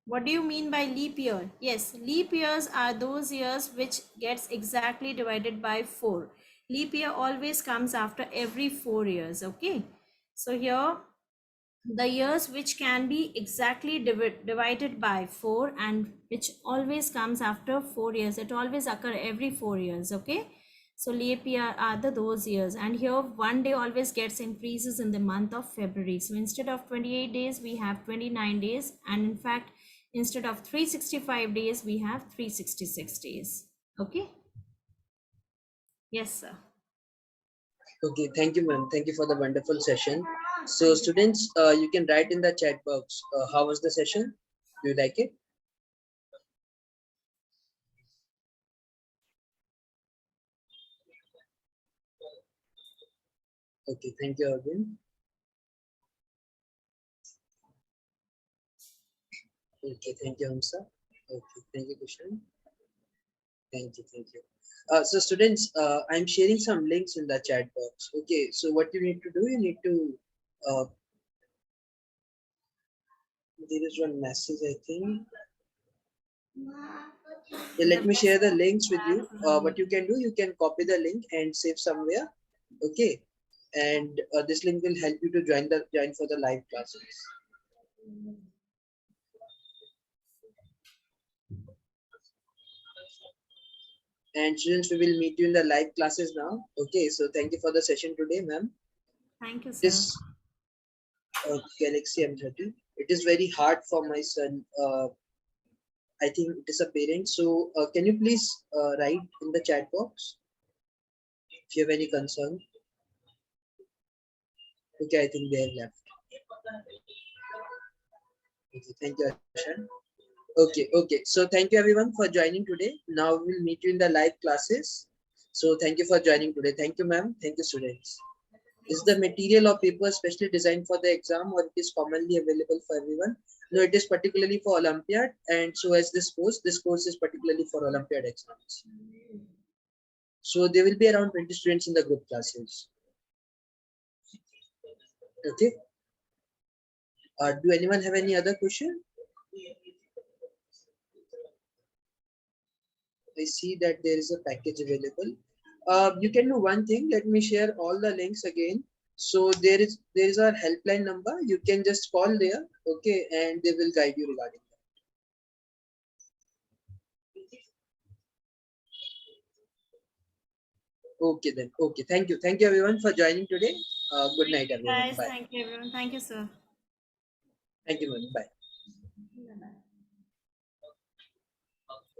What do you mean by leap year? Yes, leap years are those years which gets exactly divided by 4. Leap year always comes after every 4 years. Okay. So here the years which can be exactly divided by 4 and which always comes after 4 years, it always occur every 4 years. Okay. So leap year are those years, and here 1 day always gets increases in the month of February. So instead of 28 days, we have 29 days, and in fact, instead of 365 days, we have 366 days. Okay. Yes, sir. Okay, thank you, ma'am. Thank you for the wonderful session. So, students, you can write in the chat box. How was the session? Do you like it? Okay, thank you, Arvind. Okay, thank you, Hamsa. Okay, thank you, Kushan. Thank you, thank you. So, students, I'm sharing some links in the chat box. Okay, so what you need to do, you need to. There is one message, I think. Yeah, let me share the links with you. What you can do, you can copy the link and save somewhere. Okay, and this link will help you to join for the live classes. And students, we will meet you in the live classes now. Okay, so thank you for the session today, ma'am. Thank you, sir. This Galaxy M30. It is very hard for my son. I think it is a parent. So can you please write in the chat box if you have any concern? Okay, I think they have left. Okay, thank you, Ashan. Okay. So thank you everyone for joining today. Now we'll meet you in the live classes. So thank you for joining today. Thank you, ma'am. Thank you, students. Is the material or paper specially designed for the exam, or it is commonly available for everyone? No, it is particularly for Olympiad, and so as this course is particularly for Olympiad exams. So there will be around 20 students in the group classes. Okay. Do anyone have any other question? I see that there is a package available. You can do one thing. Let me share all the links again. So there is our helpline number. You can just call there, okay, and they will guide you regarding that. Okay then. Okay. Thank you everyone for joining today. Good night, everyone. Guys, Bye. thank you everyone. Thank you, sir. Thank you, man. Bye.